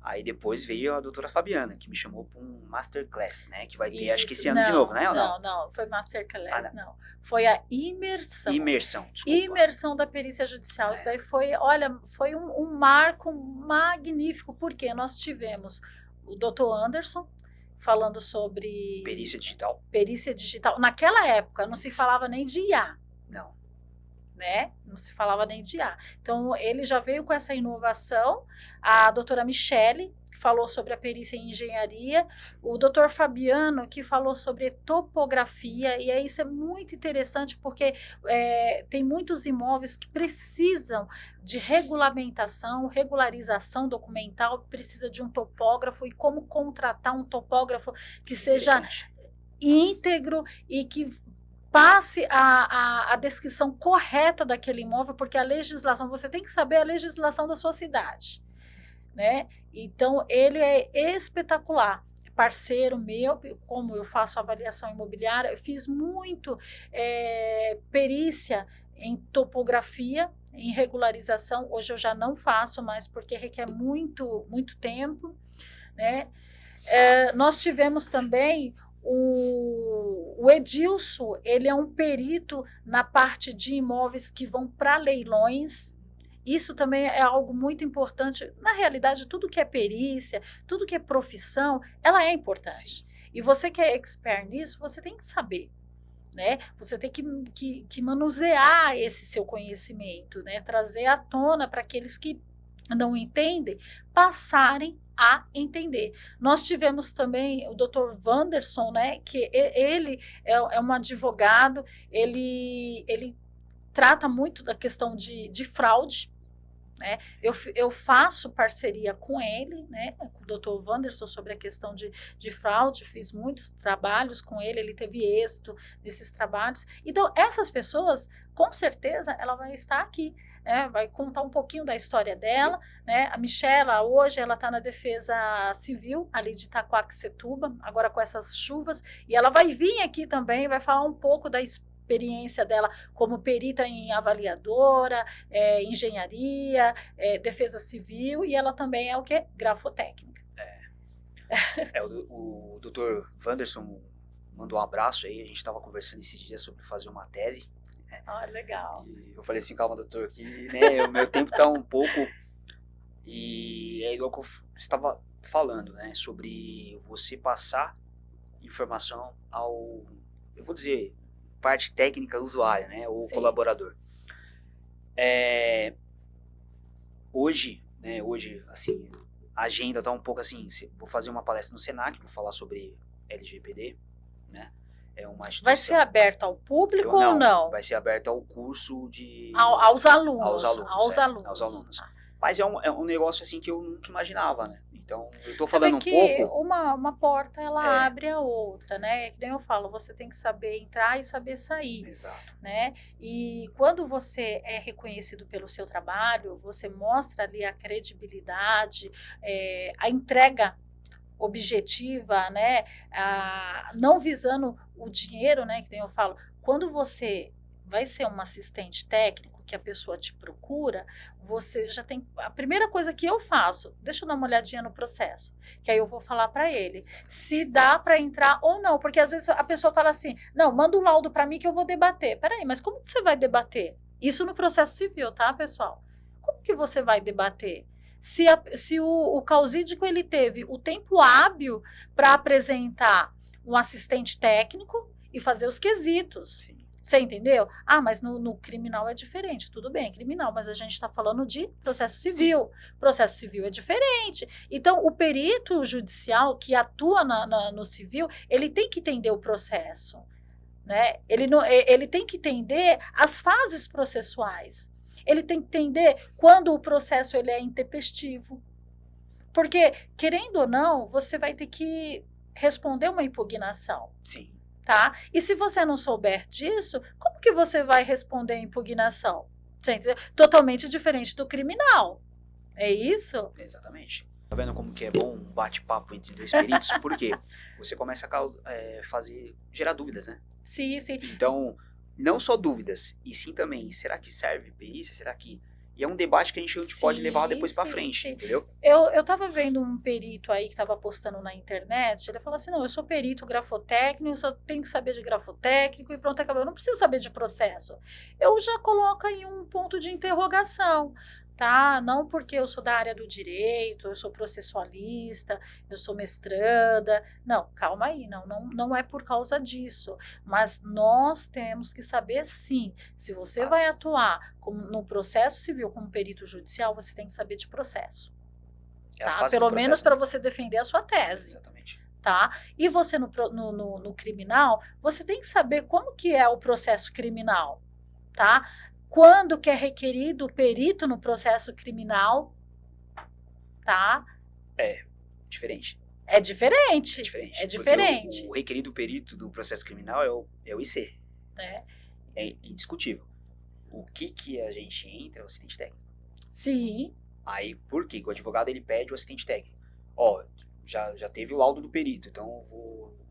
aí depois veio a doutora Fabiana, que me chamou para um Masterclass, né? Que vai ter, acho que esse ano de novo, né?
Não, foi Masterclass, não. Foi a imersão.
Desculpa.
Imersão da perícia judicial. Isso daí foi um marco magnífico, porque nós tivemos o doutor Anderson falando sobre...
Perícia digital.
Perícia digital. Naquela época não se falava nem de IA.
Não.
Né? Não se falava nem de IA. Então, ele já veio com essa inovação. A doutora Michele, que falou sobre a perícia em engenharia. O doutor Fabiano, que falou sobre topografia. E aí isso é muito interessante, porque tem muitos imóveis que precisam de regularização documental, precisa de um topógrafo, e como contratar um topógrafo que seja íntegro e que passe a descrição correta daquele imóvel, porque a legislação, você tem que saber a legislação da sua cidade, né? Então, ele é espetacular. Parceiro meu, como eu faço avaliação imobiliária, eu fiz muito perícia em topografia, em regularização. Hoje eu já não faço mais, porque requer muito, muito tempo, né? Nós tivemos também o Edilson, ele é um perito na parte de imóveis que vão para leilões. Isso também é algo muito importante. Na realidade, tudo que é perícia, tudo que é profissão, ela é importante. Sim. E você que é expert nisso, você tem que saber, né? Você tem que manusear esse seu conhecimento, né? Trazer à tona para aqueles que não entendem, passarem a entender. Nós tivemos também o Dr. Wanderson, né, que ele é um advogado, ele trata muito da questão de fraude, né? Eu faço parceria com ele, né, com o Dr. Wanderson, sobre a questão de fraude, fiz muitos trabalhos com ele, ele teve êxito nesses trabalhos. Então, essas pessoas, com certeza, ela vai estar aqui, vai contar um pouquinho da história dela, né? A Michela, hoje, ela está na Defesa Civil, ali de Itaquaquecetuba, agora com essas chuvas, e ela vai vir aqui também, vai falar um pouco da experiência dela como perita em avaliadora, engenharia, defesa civil, e ela também é o quê? Grafotécnica.
O Dr. Wanderson mandou um abraço aí, a gente estava conversando esses dias sobre fazer uma tese.
Legal.
E eu falei assim, calma, doutor, que né, o meu tempo está um pouco... E é igual que eu estava falando, né, sobre você passar informação ao, eu vou dizer, parte técnica usuária, né, ou colaborador. Hoje, assim, a agenda está um pouco assim, vou fazer uma palestra no Senac, vou falar sobre LGPD, né, é uma instituição...
Vai ser aberto ao público ou não?
Vai ser aberto ao curso de...
Aos alunos.
Aos alunos. Mas é um negócio assim que eu nunca imaginava, né? Então, eu estou falando um pouco...
Uma porta, ela abre a outra, né? Que nem eu falo, você tem que saber entrar e saber sair.
Exato.
Né? E quando você é reconhecido pelo seu trabalho, você mostra ali a credibilidade, a entrega objetiva, né? Não visando o dinheiro, né? Que nem eu falo, quando você vai ser um assistente técnico, que a pessoa te procura, você já tem... A primeira coisa que eu faço, deixa eu dar uma olhadinha no processo, que aí eu vou falar para ele se dá para entrar ou não, porque às vezes a pessoa fala assim, não, manda o laudo para mim que eu vou debater. Peraí, mas como que você vai debater? Isso no processo civil, tá, pessoal? Como que você vai debater? Se o causídico ele teve o tempo hábil para apresentar um assistente técnico e fazer os quesitos.
Sim.
Você entendeu? Mas no criminal é diferente. Tudo bem, é criminal, mas a gente está falando de processo civil. Sim. Processo civil é diferente. Então, o perito judicial que atua no civil, ele tem que entender o processo. Né? Ele tem que entender as fases processuais. Ele tem que entender quando o processo ele é intempestivo. Porque, querendo ou não, você vai ter que responder uma impugnação.
Sim.
Tá? E se você não souber disso, como que você vai responder a impugnação? Você entendeu? Totalmente diferente do criminal. É isso?
Exatamente. Tá vendo como que é bom um bate-papo entre dois peritos? Por quê? Você começa a gerar dúvidas, né?
Sim, sim.
Então, não só dúvidas, e sim também, será que serve perícia? Será que... E é um debate que a gente pode levar depois para frente, entendeu?
Eu tava vendo um perito aí que tava postando na internet, ele falou assim, não, eu sou perito grafotécnico, eu só tenho que saber de grafotécnico e pronto, acabou. Eu não preciso saber de processo. Eu já coloco aí um ponto de interrogação, tá? Não porque eu sou da área do direito, eu sou processualista, eu sou mestranda. Não, calma aí, não é por causa disso. Mas nós temos que saber, sim, se você vai atuar no processo civil como perito judicial, você tem que saber de processo. Tá? Pelo menos para você defender a sua tese.
Exatamente.
Tá? E você no criminal, você tem que saber como que é o processo criminal, tá? Quando que é requerido o perito no processo criminal, tá?
Diferente.
É diferente.
É diferente. O requerido perito do processo criminal é o IC. É indiscutível. O que a gente entra é o assistente técnico.
Sim.
Aí, por quê? O advogado ele pede o assistente técnico. Ó, já teve o laudo do perito, então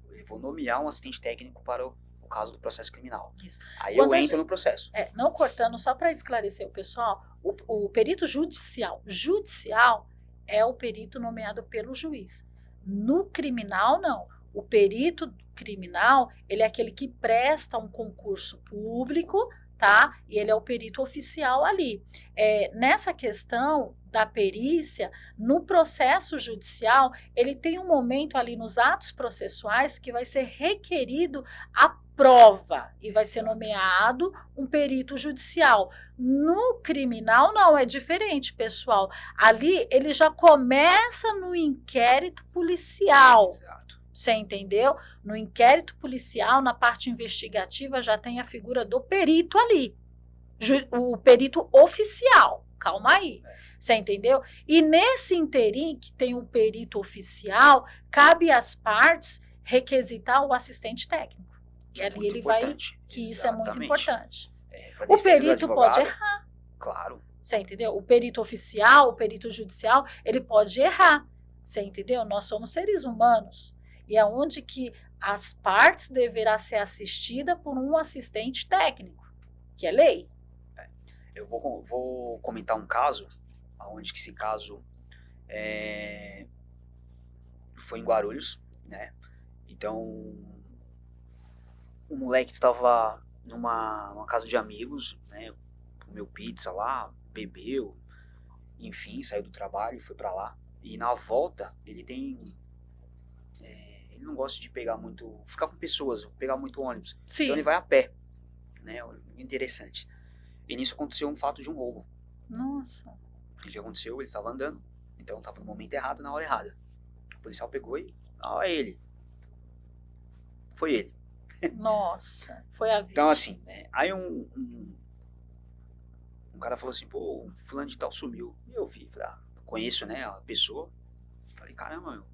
eu vou nomear um assistente técnico para o caso do processo criminal.
Isso.
Aí eu entro no processo.
Não cortando, só para esclarecer o pessoal, o perito judicial é o perito nomeado pelo juiz. No criminal, não. O perito criminal, ele é aquele que presta um concurso público, tá? E ele é o perito oficial ali. Nessa questão da perícia, no processo judicial, ele tem um momento ali nos atos processuais que vai ser requerido a prova e vai ser nomeado um perito judicial. No criminal não, é diferente, pessoal. Ali ele já começa no inquérito policial.
Exato.
Você entendeu? No inquérito policial, na parte investigativa, já tem a figura do perito ali. O perito oficial. Calma aí. Você entendeu? E nesse interim, que tem o perito oficial, cabe às partes requisitar o assistente técnico. E ali ele vai, que isso é muito importante. O perito pode errar.
Claro.
Você entendeu? O perito oficial, o perito judicial, ele pode errar. Você entendeu? Nós somos seres humanos. E é onde que as partes deverá ser assistida por um assistente técnico, que é lei.
Eu vou comentar um caso, onde que esse caso foi em Guarulhos, né? Então, o moleque estava numa casa de amigos, né? Comeu pizza lá, bebeu, enfim, saiu do trabalho e foi pra lá. E na volta, ele não gosta de ficar com pessoas, pegar muito ônibus.
Sim.
Então ele vai a pé, né? Interessante. E nisso aconteceu um fato de um roubo.
Nossa.
O que aconteceu? Ele estava andando, então estava no momento errado, na hora errada. O policial pegou e, é ele. Foi ele.
Nossa, foi a vítima.
Então assim, né? Aí um cara falou assim, pô, fulano de tal sumiu. E eu vi, falei, conheço, né, a pessoa. Falei, caramba,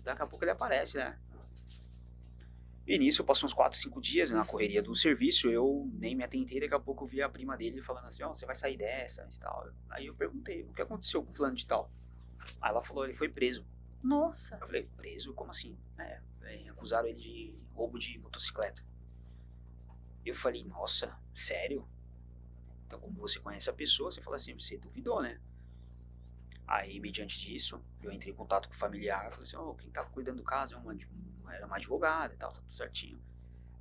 daqui a pouco ele aparece, né? E nisso, passou uns 4, 5 dias na correria do serviço, eu nem me atentei, daqui a pouco eu vi a prima dele falando assim, você vai sair dessa e tal. Aí eu perguntei, o que aconteceu com o fulano de tal? Aí ela falou, ele foi preso.
Nossa.
Eu falei, preso? Como assim? Acusaram ele de roubo de motocicleta. Eu falei, nossa, sério? Então, como você conhece a pessoa, você fala assim, você duvidou, né? Aí, mediante disso, eu entrei em contato com o familiar, falei assim, quem tava cuidando do caso era uma advogada e tal, tá tudo certinho.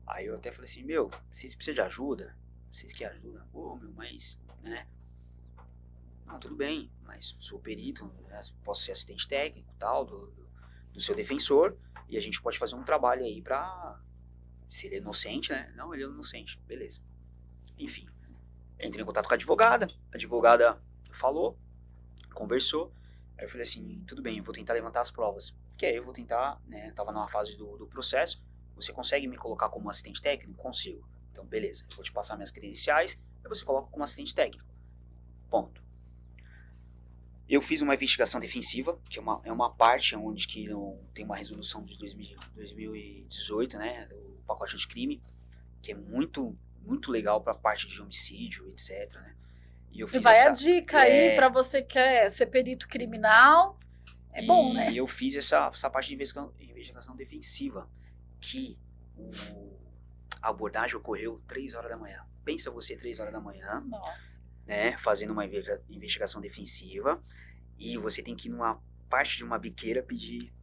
Aí eu até falei assim, vocês precisam de ajuda? Vocês que ajudam? Mas, né? Não, tudo bem, mas sou perito, né? Posso ser assistente técnico, tal, do seu defensor, e a gente pode fazer um trabalho aí pra... Se ele é inocente, né? Não, ele é inocente, beleza. Enfim, entrei em contato com a advogada falou, conversou, aí eu falei assim, tudo bem, eu vou tentar levantar as provas, que aí eu vou tentar, né, tava numa fase do processo, você consegue me colocar como assistente técnico? Consigo. Então, beleza, eu vou te passar minhas credenciais, e você coloca como assistente técnico. Ponto. Eu fiz uma investigação defensiva, que é uma parte onde que tem uma resolução de 2018, né, do pacote anticrime, que é muito, muito legal para a parte de homicídio, etc, né. E
vai a dica aí para você que quer ser perito criminal. É bom, né?
E eu fiz essa parte de investigação defensiva, que a abordagem ocorreu 3 horas da manhã. Pensa você 3 horas da manhã,
nossa,
né, fazendo uma investigação defensiva, e você tem que ir numa parte de uma biqueira pedir...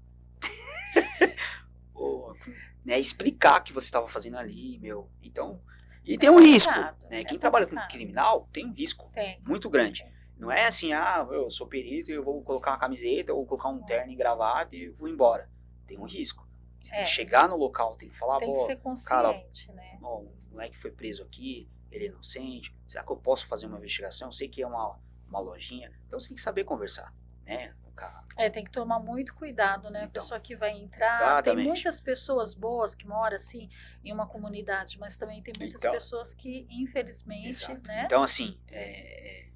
né, explicar o que você estava fazendo ali, Então... E tem um risco, né? Quem trabalha com criminal tem um risco muito grande. Não é assim, eu sou perito e eu vou colocar uma camiseta ou colocar um terno e gravata e vou embora. Tem um risco. Você tem que chegar no local, tem que falar,
tem que ser consciente, né?
O moleque foi preso aqui, ele é inocente, será que eu posso fazer uma investigação? Eu sei que é uma lojinha, então você tem que saber conversar, né?
Tem que tomar muito cuidado, né? A pessoa que vai entrar,
exatamente.
Tem muitas pessoas boas que moram assim em uma comunidade, mas também tem muitas pessoas que, infelizmente, né?
Então, assim, é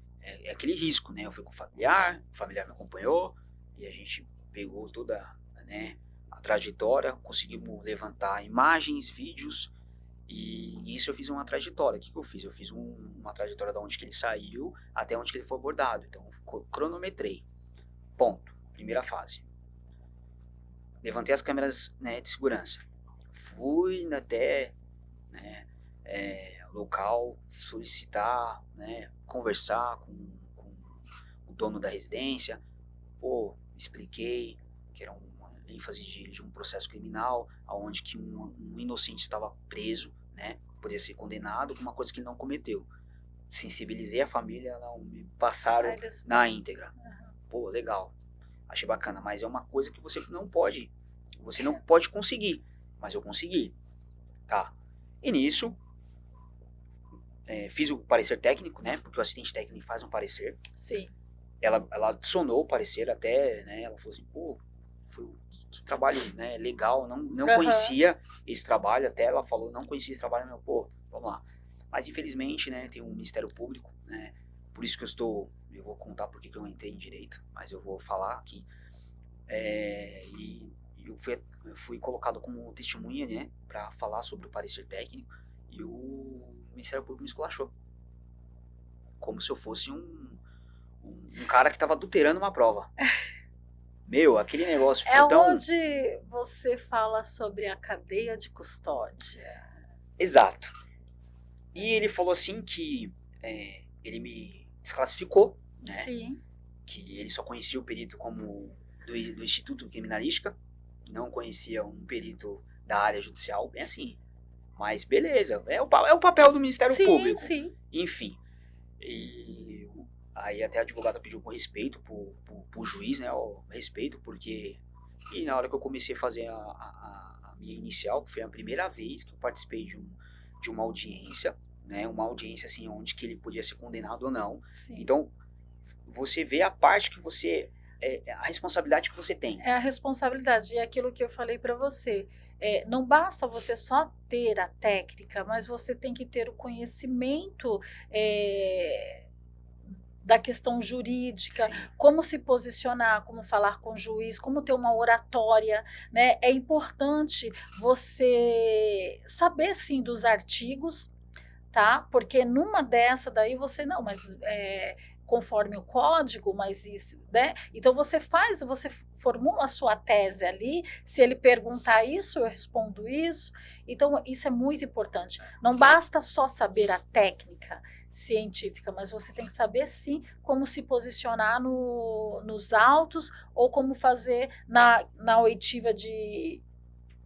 aquele risco, né? Eu fui com o familiar me acompanhou, e a gente pegou toda, né, a trajetória, conseguimos levantar imagens, vídeos, e isso eu fiz uma trajetória. O que eu fiz? Eu fiz uma trajetória de onde que ele saiu até onde que ele foi abordado. Então, cronometrei. Ponto. Primeira fase. Levantei as câmeras, né, de segurança. Fui até, né, local, solicitar, né, conversar com o dono da residência. Expliquei que era uma ênfase de um processo criminal, onde que um inocente estava preso, né, poderia ser condenado por uma coisa que ele não cometeu. Sensibilizei a família, não me passaram na íntegra. Legal, achei bacana, mas é uma coisa que você não pode conseguir, mas eu consegui, tá? E nisso, fiz o parecer técnico, né? Porque o assistente técnico faz um parecer.
Sim.
Ela adicionou o parecer até, né? Ela falou assim, pô, que trabalho, né, legal. Não conhecia esse trabalho, até ela falou, não conhecia esse trabalho, mas, pô, vamos lá. Mas infelizmente, né, tem um Ministério Público, né? Por isso que eu vou contar porque que eu entrei em direito, mas eu vou falar aqui. E eu fui colocado como testemunha, né, para falar sobre o parecer técnico, e o Ministério Público me esculachou. Como se eu fosse um cara que estava adulterando uma prova. Meu, aquele negócio ficou tão...
onde você fala sobre a cadeia de custódia.
Exato. E ele falou assim que ele me desclassificou, né?
Sim.
Que ele só conhecia o perito como do Instituto Criminalística, não conhecia um perito da área judicial, bem assim. Mas beleza, é o papel do Ministério Público.
Sim.
Enfim. E aí até a advogada pediu por respeito pro juiz, né? Respeito, porque... E na hora que eu comecei a fazer a minha inicial, que foi a primeira vez que eu participei de uma audiência, né? Uma audiência, assim, onde que ele podia ser condenado ou não.
Sim.
Então, você vê a parte que você... a responsabilidade que você tem.
É a responsabilidade, e aquilo que eu falei para você. Não basta você só ter a técnica, mas você tem que ter o conhecimento da questão jurídica,
Sim.
como se posicionar, como falar com o juiz, como ter uma oratória, né? É importante você saber, sim, dos artigos, tá? Porque numa dessa daí você não, mas conforme o código, mas isso, né? Então você formula a sua tese ali, se ele perguntar isso, eu respondo isso. Então isso é muito importante. Não basta só saber a técnica científica, mas você tem que saber sim como se posicionar nos autos ou como fazer na oitiva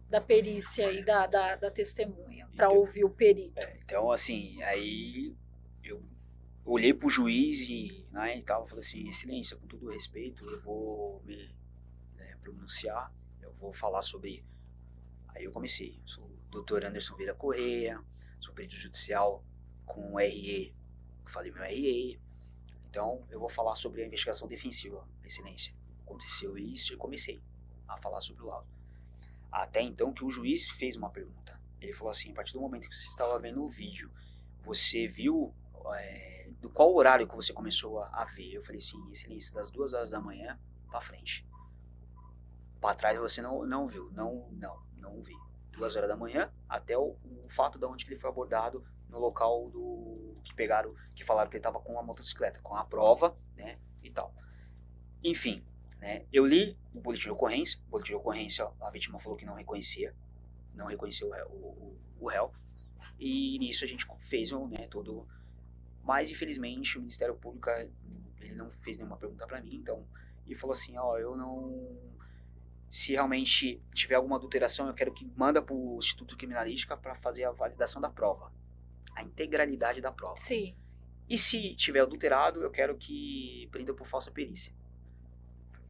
da perícia e da testemunha, para
Então,
ouvir o perito.
Então, assim, aí eu olhei pro juiz e tal, falei assim, excelência, com todo respeito, eu vou me pronunciar, eu vou falar sobre... Aí eu comecei, eu sou o Dr. Anderson Vieira Correia, sou perito judicial com RE, eu falei meu RE, então eu vou falar sobre a investigação defensiva, excelência. Aconteceu isso e comecei a falar sobre o laudo. Até então que o juiz fez uma pergunta. Ele falou assim, a partir do momento que você estava vendo o vídeo, você viu do qual horário que você começou a ver? Eu falei assim, excelência, das 2 horas da manhã pra frente. Pra trás você não viu, não vi. 2 horas da manhã até o fato de onde que ele foi abordado no local que falaram que ele estava com a motocicleta, com a prova, né, e tal. Enfim, né, eu li o boletim de ocorrência, a vítima falou que não reconheceu o réu, e nisso a gente fez todo... Mas infelizmente o Ministério Público, ele não fez nenhuma pergunta pra mim, então ele falou assim, eu não... Se realmente tiver alguma adulteração, eu quero que manda pro Instituto Criminalística para fazer a validação da prova, a integralidade da prova.
Sim.
E se tiver adulterado, eu quero que prenda por falsa perícia.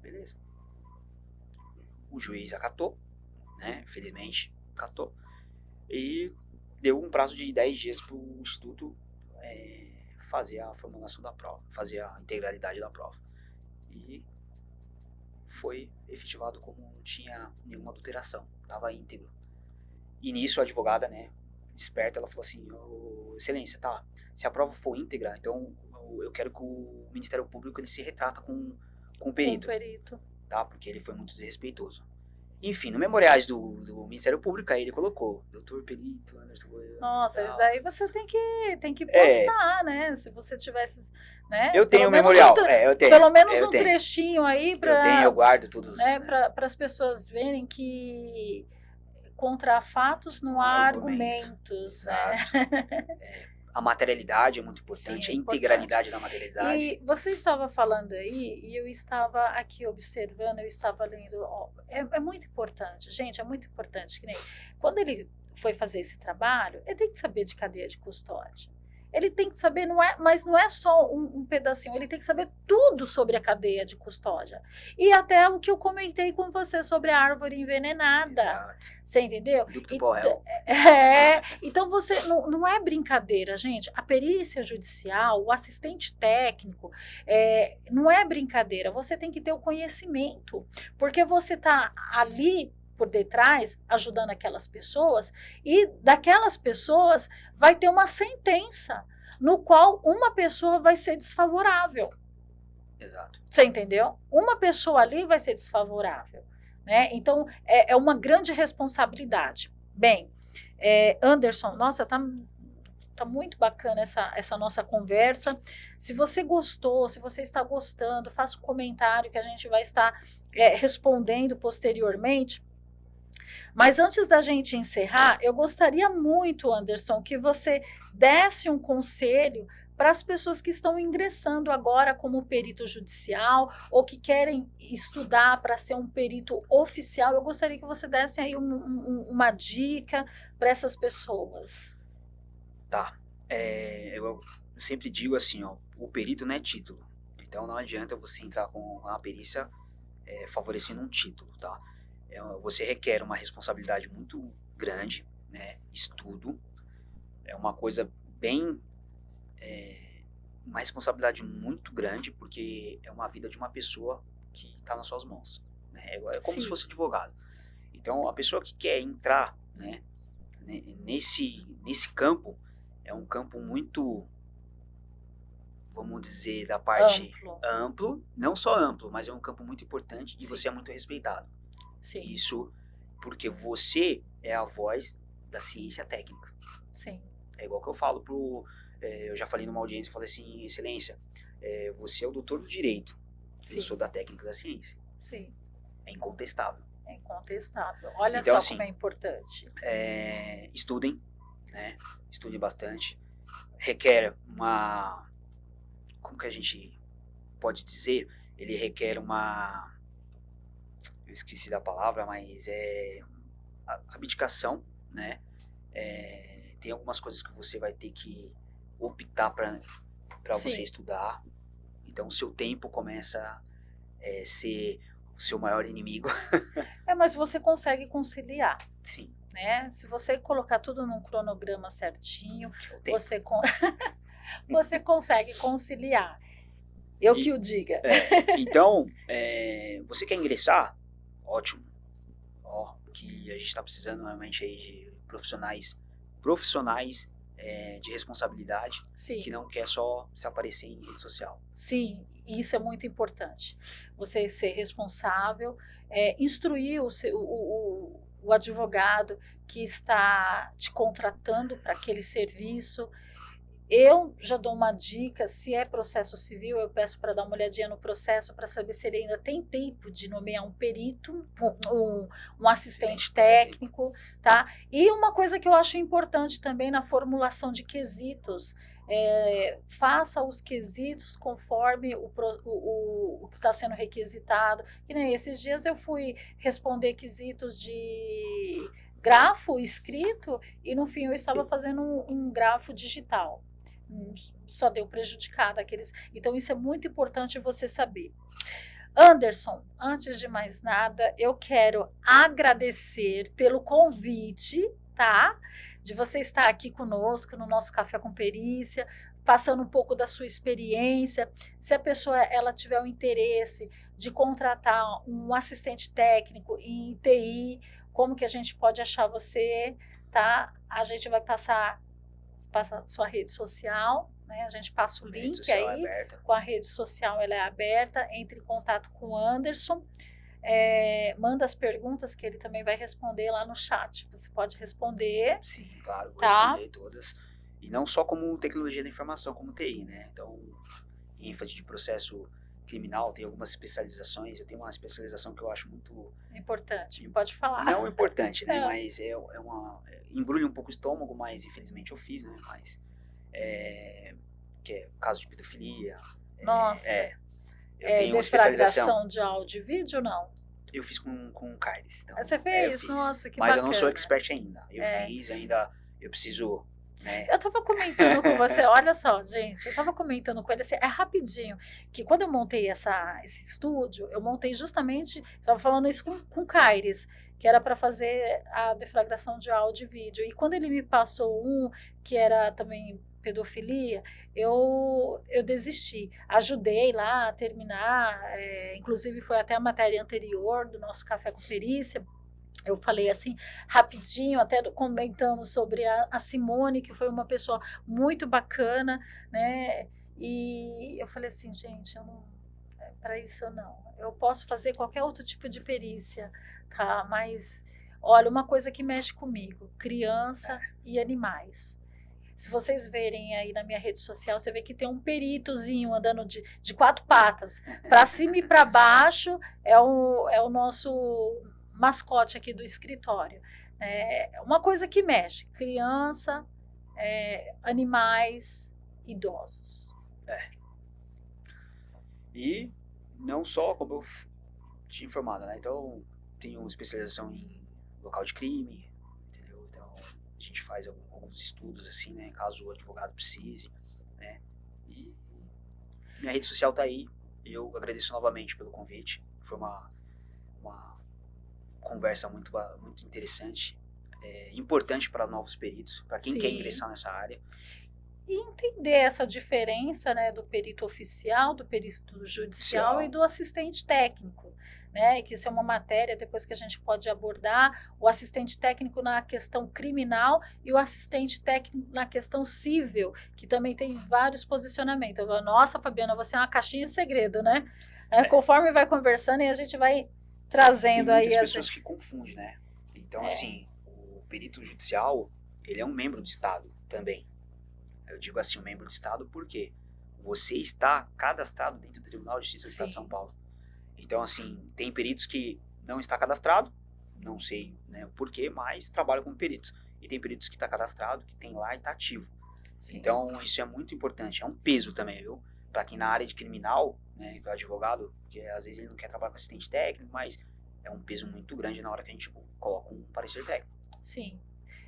Beleza. O juiz acatou, né? Felizmente, acatou. E deu um prazo de 10 dias pro Instituto fazer a formulação da prova, fazer a integralidade da prova. E foi efetivado como não tinha nenhuma adulteração, estava íntegro. E nisso a advogada, né, esperta, ela falou assim, excelência, tá, se a prova for íntegra, então eu quero que o Ministério Público ele se retrata com o perito. Tá, porque ele foi muito desrespeitoso. Enfim, no memoriais do Ministério Público, aí ele colocou Dr. Perito Anderson.
Nossa, isso daí você tem que postar, né? Se você tivesse, né?
Eu tenho o memorial, eu tenho.
Pelo menos um trechinho aí para...
eu guardo tudo.
Né, para as pessoas verem que contra fatos não há argumentos.
Exato. A materialidade é muito importante,
Sim,
a integralidade da materialidade.
E você estava falando aí, e eu estava aqui observando, eu estava lendo, é muito importante, gente, é muito importante, que nem quando ele foi fazer esse trabalho, ele tem que saber de cadeia de custódia, Ele tem que saber, mas não é só um pedacinho, ele tem que saber tudo sobre a cadeia de custódia. E até o que eu comentei com você sobre a árvore envenenada.
Exato.
Você entendeu? Então você não é brincadeira, gente. A perícia judicial, o assistente técnico, não é brincadeira. Você tem que ter o conhecimento, porque você está ali por detrás, ajudando aquelas pessoas, e daquelas pessoas vai ter uma sentença, no qual uma pessoa vai ser desfavorável.
Exato.
Você entendeu? Uma pessoa ali vai ser desfavorável, né? Então, é uma grande responsabilidade. Bem, Anderson, nossa, tá muito bacana essa nossa conversa. Se você gostou, se você está gostando, faça um comentário que a gente vai estar respondendo posteriormente. Mas antes da gente encerrar, eu gostaria muito, Anderson, que você desse um conselho para as pessoas que estão ingressando agora como perito judicial ou que querem estudar para ser um perito oficial. Eu gostaria que você desse aí uma dica para essas pessoas.
Tá. Eu sempre digo assim, ó, o perito não é título. Então não adianta você entrar com uma perícia favorecendo um título, tá? Você requer uma responsabilidade muito grande, né? Estudo. É uma coisa bem... uma responsabilidade muito grande, porque é uma vida de uma pessoa que está nas suas mãos, né? É como
Sim.
se fosse advogado. Então, a pessoa que quer entrar, né, nesse campo, é um campo muito, vamos dizer, da parte amplo, não só amplo, mas é um campo muito importante e você é muito respeitado.
Sim.
Isso porque você é a voz da ciência técnica.
Sim.
É igual que eu falo eu já falei numa audiência, eu falei assim, excelência, você é o doutor do direito, eu sou da técnica da ciência.
Sim.
É incontestável.
É incontestável. Olha
então,
só
assim,
como é importante.
Estudem, né? Estudem bastante. Requer como que a gente pode dizer? Ele requer eu esqueci da palavra, mas abdicação, né? Tem algumas coisas que você vai ter que optar para você estudar. Então, o seu tempo começa a ser o seu maior inimigo.
Mas você consegue conciliar.
Sim.
Né? Se você colocar tudo num cronograma certinho, você consegue conciliar. Que o diga.
Então, você quer ingressar? Ótimo. Que a gente está precisando realmente aí de profissionais de responsabilidade.
Sim.
Que não quer só se aparecer em rede social.
Sim, isso é muito importante. Você ser responsável, instruir o advogado que está te contratando para aquele serviço. Eu já dou uma dica, se é processo civil, eu peço para dar uma olhadinha no processo para saber se ele ainda tem tempo de nomear um perito, um assistente técnico, tá? E uma coisa que eu acho importante também na formulação de quesitos, faça os quesitos conforme o que está sendo requisitado. Que nem esses dias eu fui responder quesitos de grafo escrito e no fim eu estava fazendo um grafo digital. Só deu prejudicado aqueles. Então isso é muito importante você saber. Anderson, antes de mais nada, eu quero agradecer pelo convite, tá? De você estar aqui conosco no nosso Café com Perícia, passando um pouco da sua experiência. Se a pessoa ela tiver o interesse de contratar um assistente técnico em TI, como que a gente pode achar você, tá? A gente vai passar sua rede social, né? A gente passa o link aí, com a rede social ela é aberta, entre em contato com o Anderson, manda as perguntas que ele também vai responder lá no chat, você pode responder.
Sim, claro, vou responder todas, e não só como tecnologia da informação, como TI, né? Então, ênfase de processo criminal, tem algumas especializações, eu tenho uma especialização que eu acho muito...
Importante, pode falar.
Não importante, né, mas embrulha um pouco o estômago, mas infelizmente eu fiz, né, mas... que é o caso de pedofilia.
Nossa.
Eu tenho uma especialização
de áudio e vídeo, não?
Eu fiz com CARDES. Então,
você fez? Nossa, que
mas
bacana.
Eu não sou expert ainda. Eu fiz ainda, eu preciso né?
Eu estava comentando com você, olha só, gente, eu estava comentando com ele assim, é rapidinho, que quando eu montei esse estúdio, eu montei justamente, estava falando isso com o Caires, que era para fazer a deflagração de áudio e vídeo. E quando ele me passou um que era também pedofilia, eu desisti. Ajudei lá a terminar, inclusive foi até a matéria anterior do nosso Café com Perícia. Eu falei assim, rapidinho, até comentamos sobre a Simone, que foi uma pessoa muito bacana, né? E eu falei assim, gente, eu não, para isso eu não. Eu posso fazer qualquer outro tipo de perícia, tá? Mas, olha, uma coisa que mexe comigo, criança e animais. Se vocês verem aí na minha rede social, você vê que tem um peritozinho andando de 4 patas. Para cima e para baixo é o nosso mascote aqui do escritório. É uma coisa que mexe, criança, animais, idosos.
E não só, como eu tinha informado, né? Então, tenho especialização em local de crime, entendeu? Então, a gente faz alguns estudos, assim, né? Caso o advogado precise, né? E minha rede social tá aí. Eu agradeço novamente pelo convite. Foi uma conversa muito interessante, importante para novos peritos, para quem quer ingressar nessa área.
E entender essa diferença, né, do perito oficial, do perito judicial e do assistente técnico, né, que isso é uma matéria depois que a gente pode abordar, o assistente técnico na questão criminal e o assistente técnico na questão civil, que também tem vários posicionamentos. Nossa, Fabiana, você é uma caixinha de segredo, né? Conforme vai conversando e a gente vai trazendo
tem muitas
aí
pessoas que confundem, né? Então, assim, o perito judicial, ele é um membro do Estado também. Eu digo assim, um membro do Estado porque você está cadastrado dentro do Tribunal de Justiça do Estado de São Paulo. Então, assim, tem peritos que não está cadastrado, não sei, né, o porquê, mas trabalham como peritos. E tem peritos que está cadastrado, que tem lá e está ativo. Sim. Então, isso é muito importante. É um peso também, viu? Para quem na área de criminal, né, que é o advogado, que às vezes ele não quer trabalhar com assistente técnico, mas é um peso muito grande na hora que a gente coloca um parecer técnico.
Sim.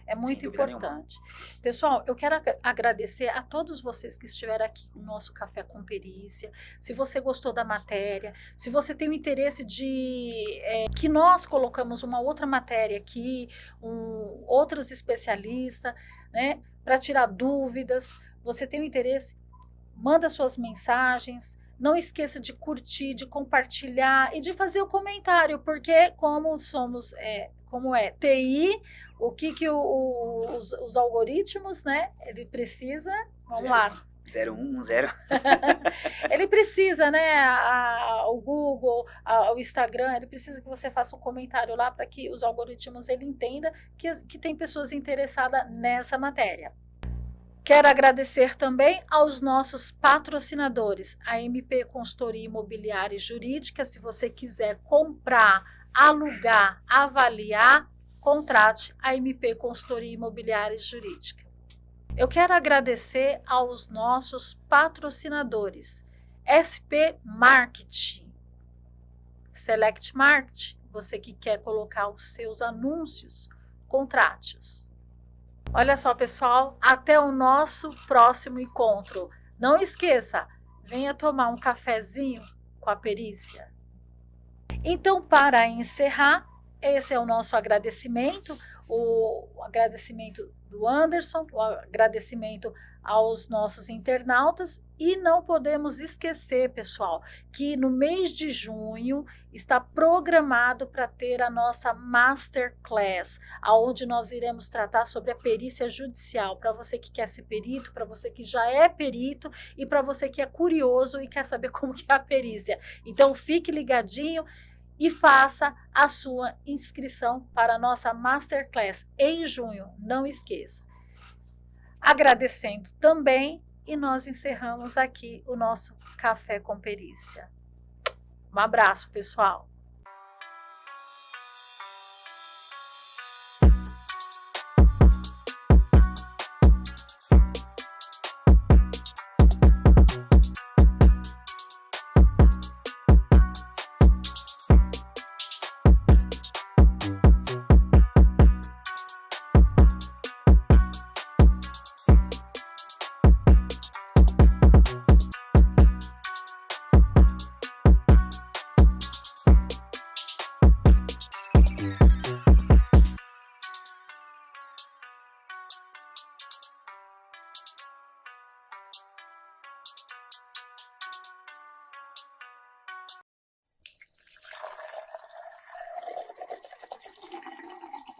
É muito importante. Pessoal, eu quero agradecer a todos vocês que estiveram aqui no nosso Café com Perícia. Se você gostou da matéria, se você tem o interesse de que nós colocamos uma outra matéria aqui, outros especialistas, né, para tirar dúvidas, você tem o interesse, manda suas mensagens. Não esqueça de curtir, de compartilhar e de fazer o comentário, porque como somos, como é TI, o que os algoritmos, né? Ele precisa, vamos lá.
0110.
Ele precisa, né? O Google, o Instagram, ele precisa que você faça um comentário lá para que os algoritmos ele entenda que tem pessoas interessadas nessa matéria. Quero agradecer também aos nossos patrocinadores, a MP Consultoria Imobiliária e Jurídica. Se você quiser comprar, alugar, avaliar, contrate a MP Consultoria Imobiliária e Jurídica. Eu quero agradecer aos nossos patrocinadores, SP Marketing, Select Marketing, você que quer colocar os seus anúncios, contrate-os. Olha só, pessoal, até o nosso próximo encontro. Não esqueça, venha tomar um cafezinho com a perícia. Então, para encerrar, esse é o nosso agradecimento, o agradecimento do Anderson, o agradecimento aos nossos internautas e não podemos esquecer, pessoal, que no mês de junho está programado para ter a nossa Masterclass, onde nós iremos tratar sobre a perícia judicial, para você que quer ser perito, para você que já é perito e para você que é curioso e quer saber como que é a perícia. Então fique ligadinho e faça a sua inscrição para a nossa Masterclass em junho, não esqueça. Agradecendo também, e nós encerramos aqui o nosso Café com Perícia. Um abraço, pessoal!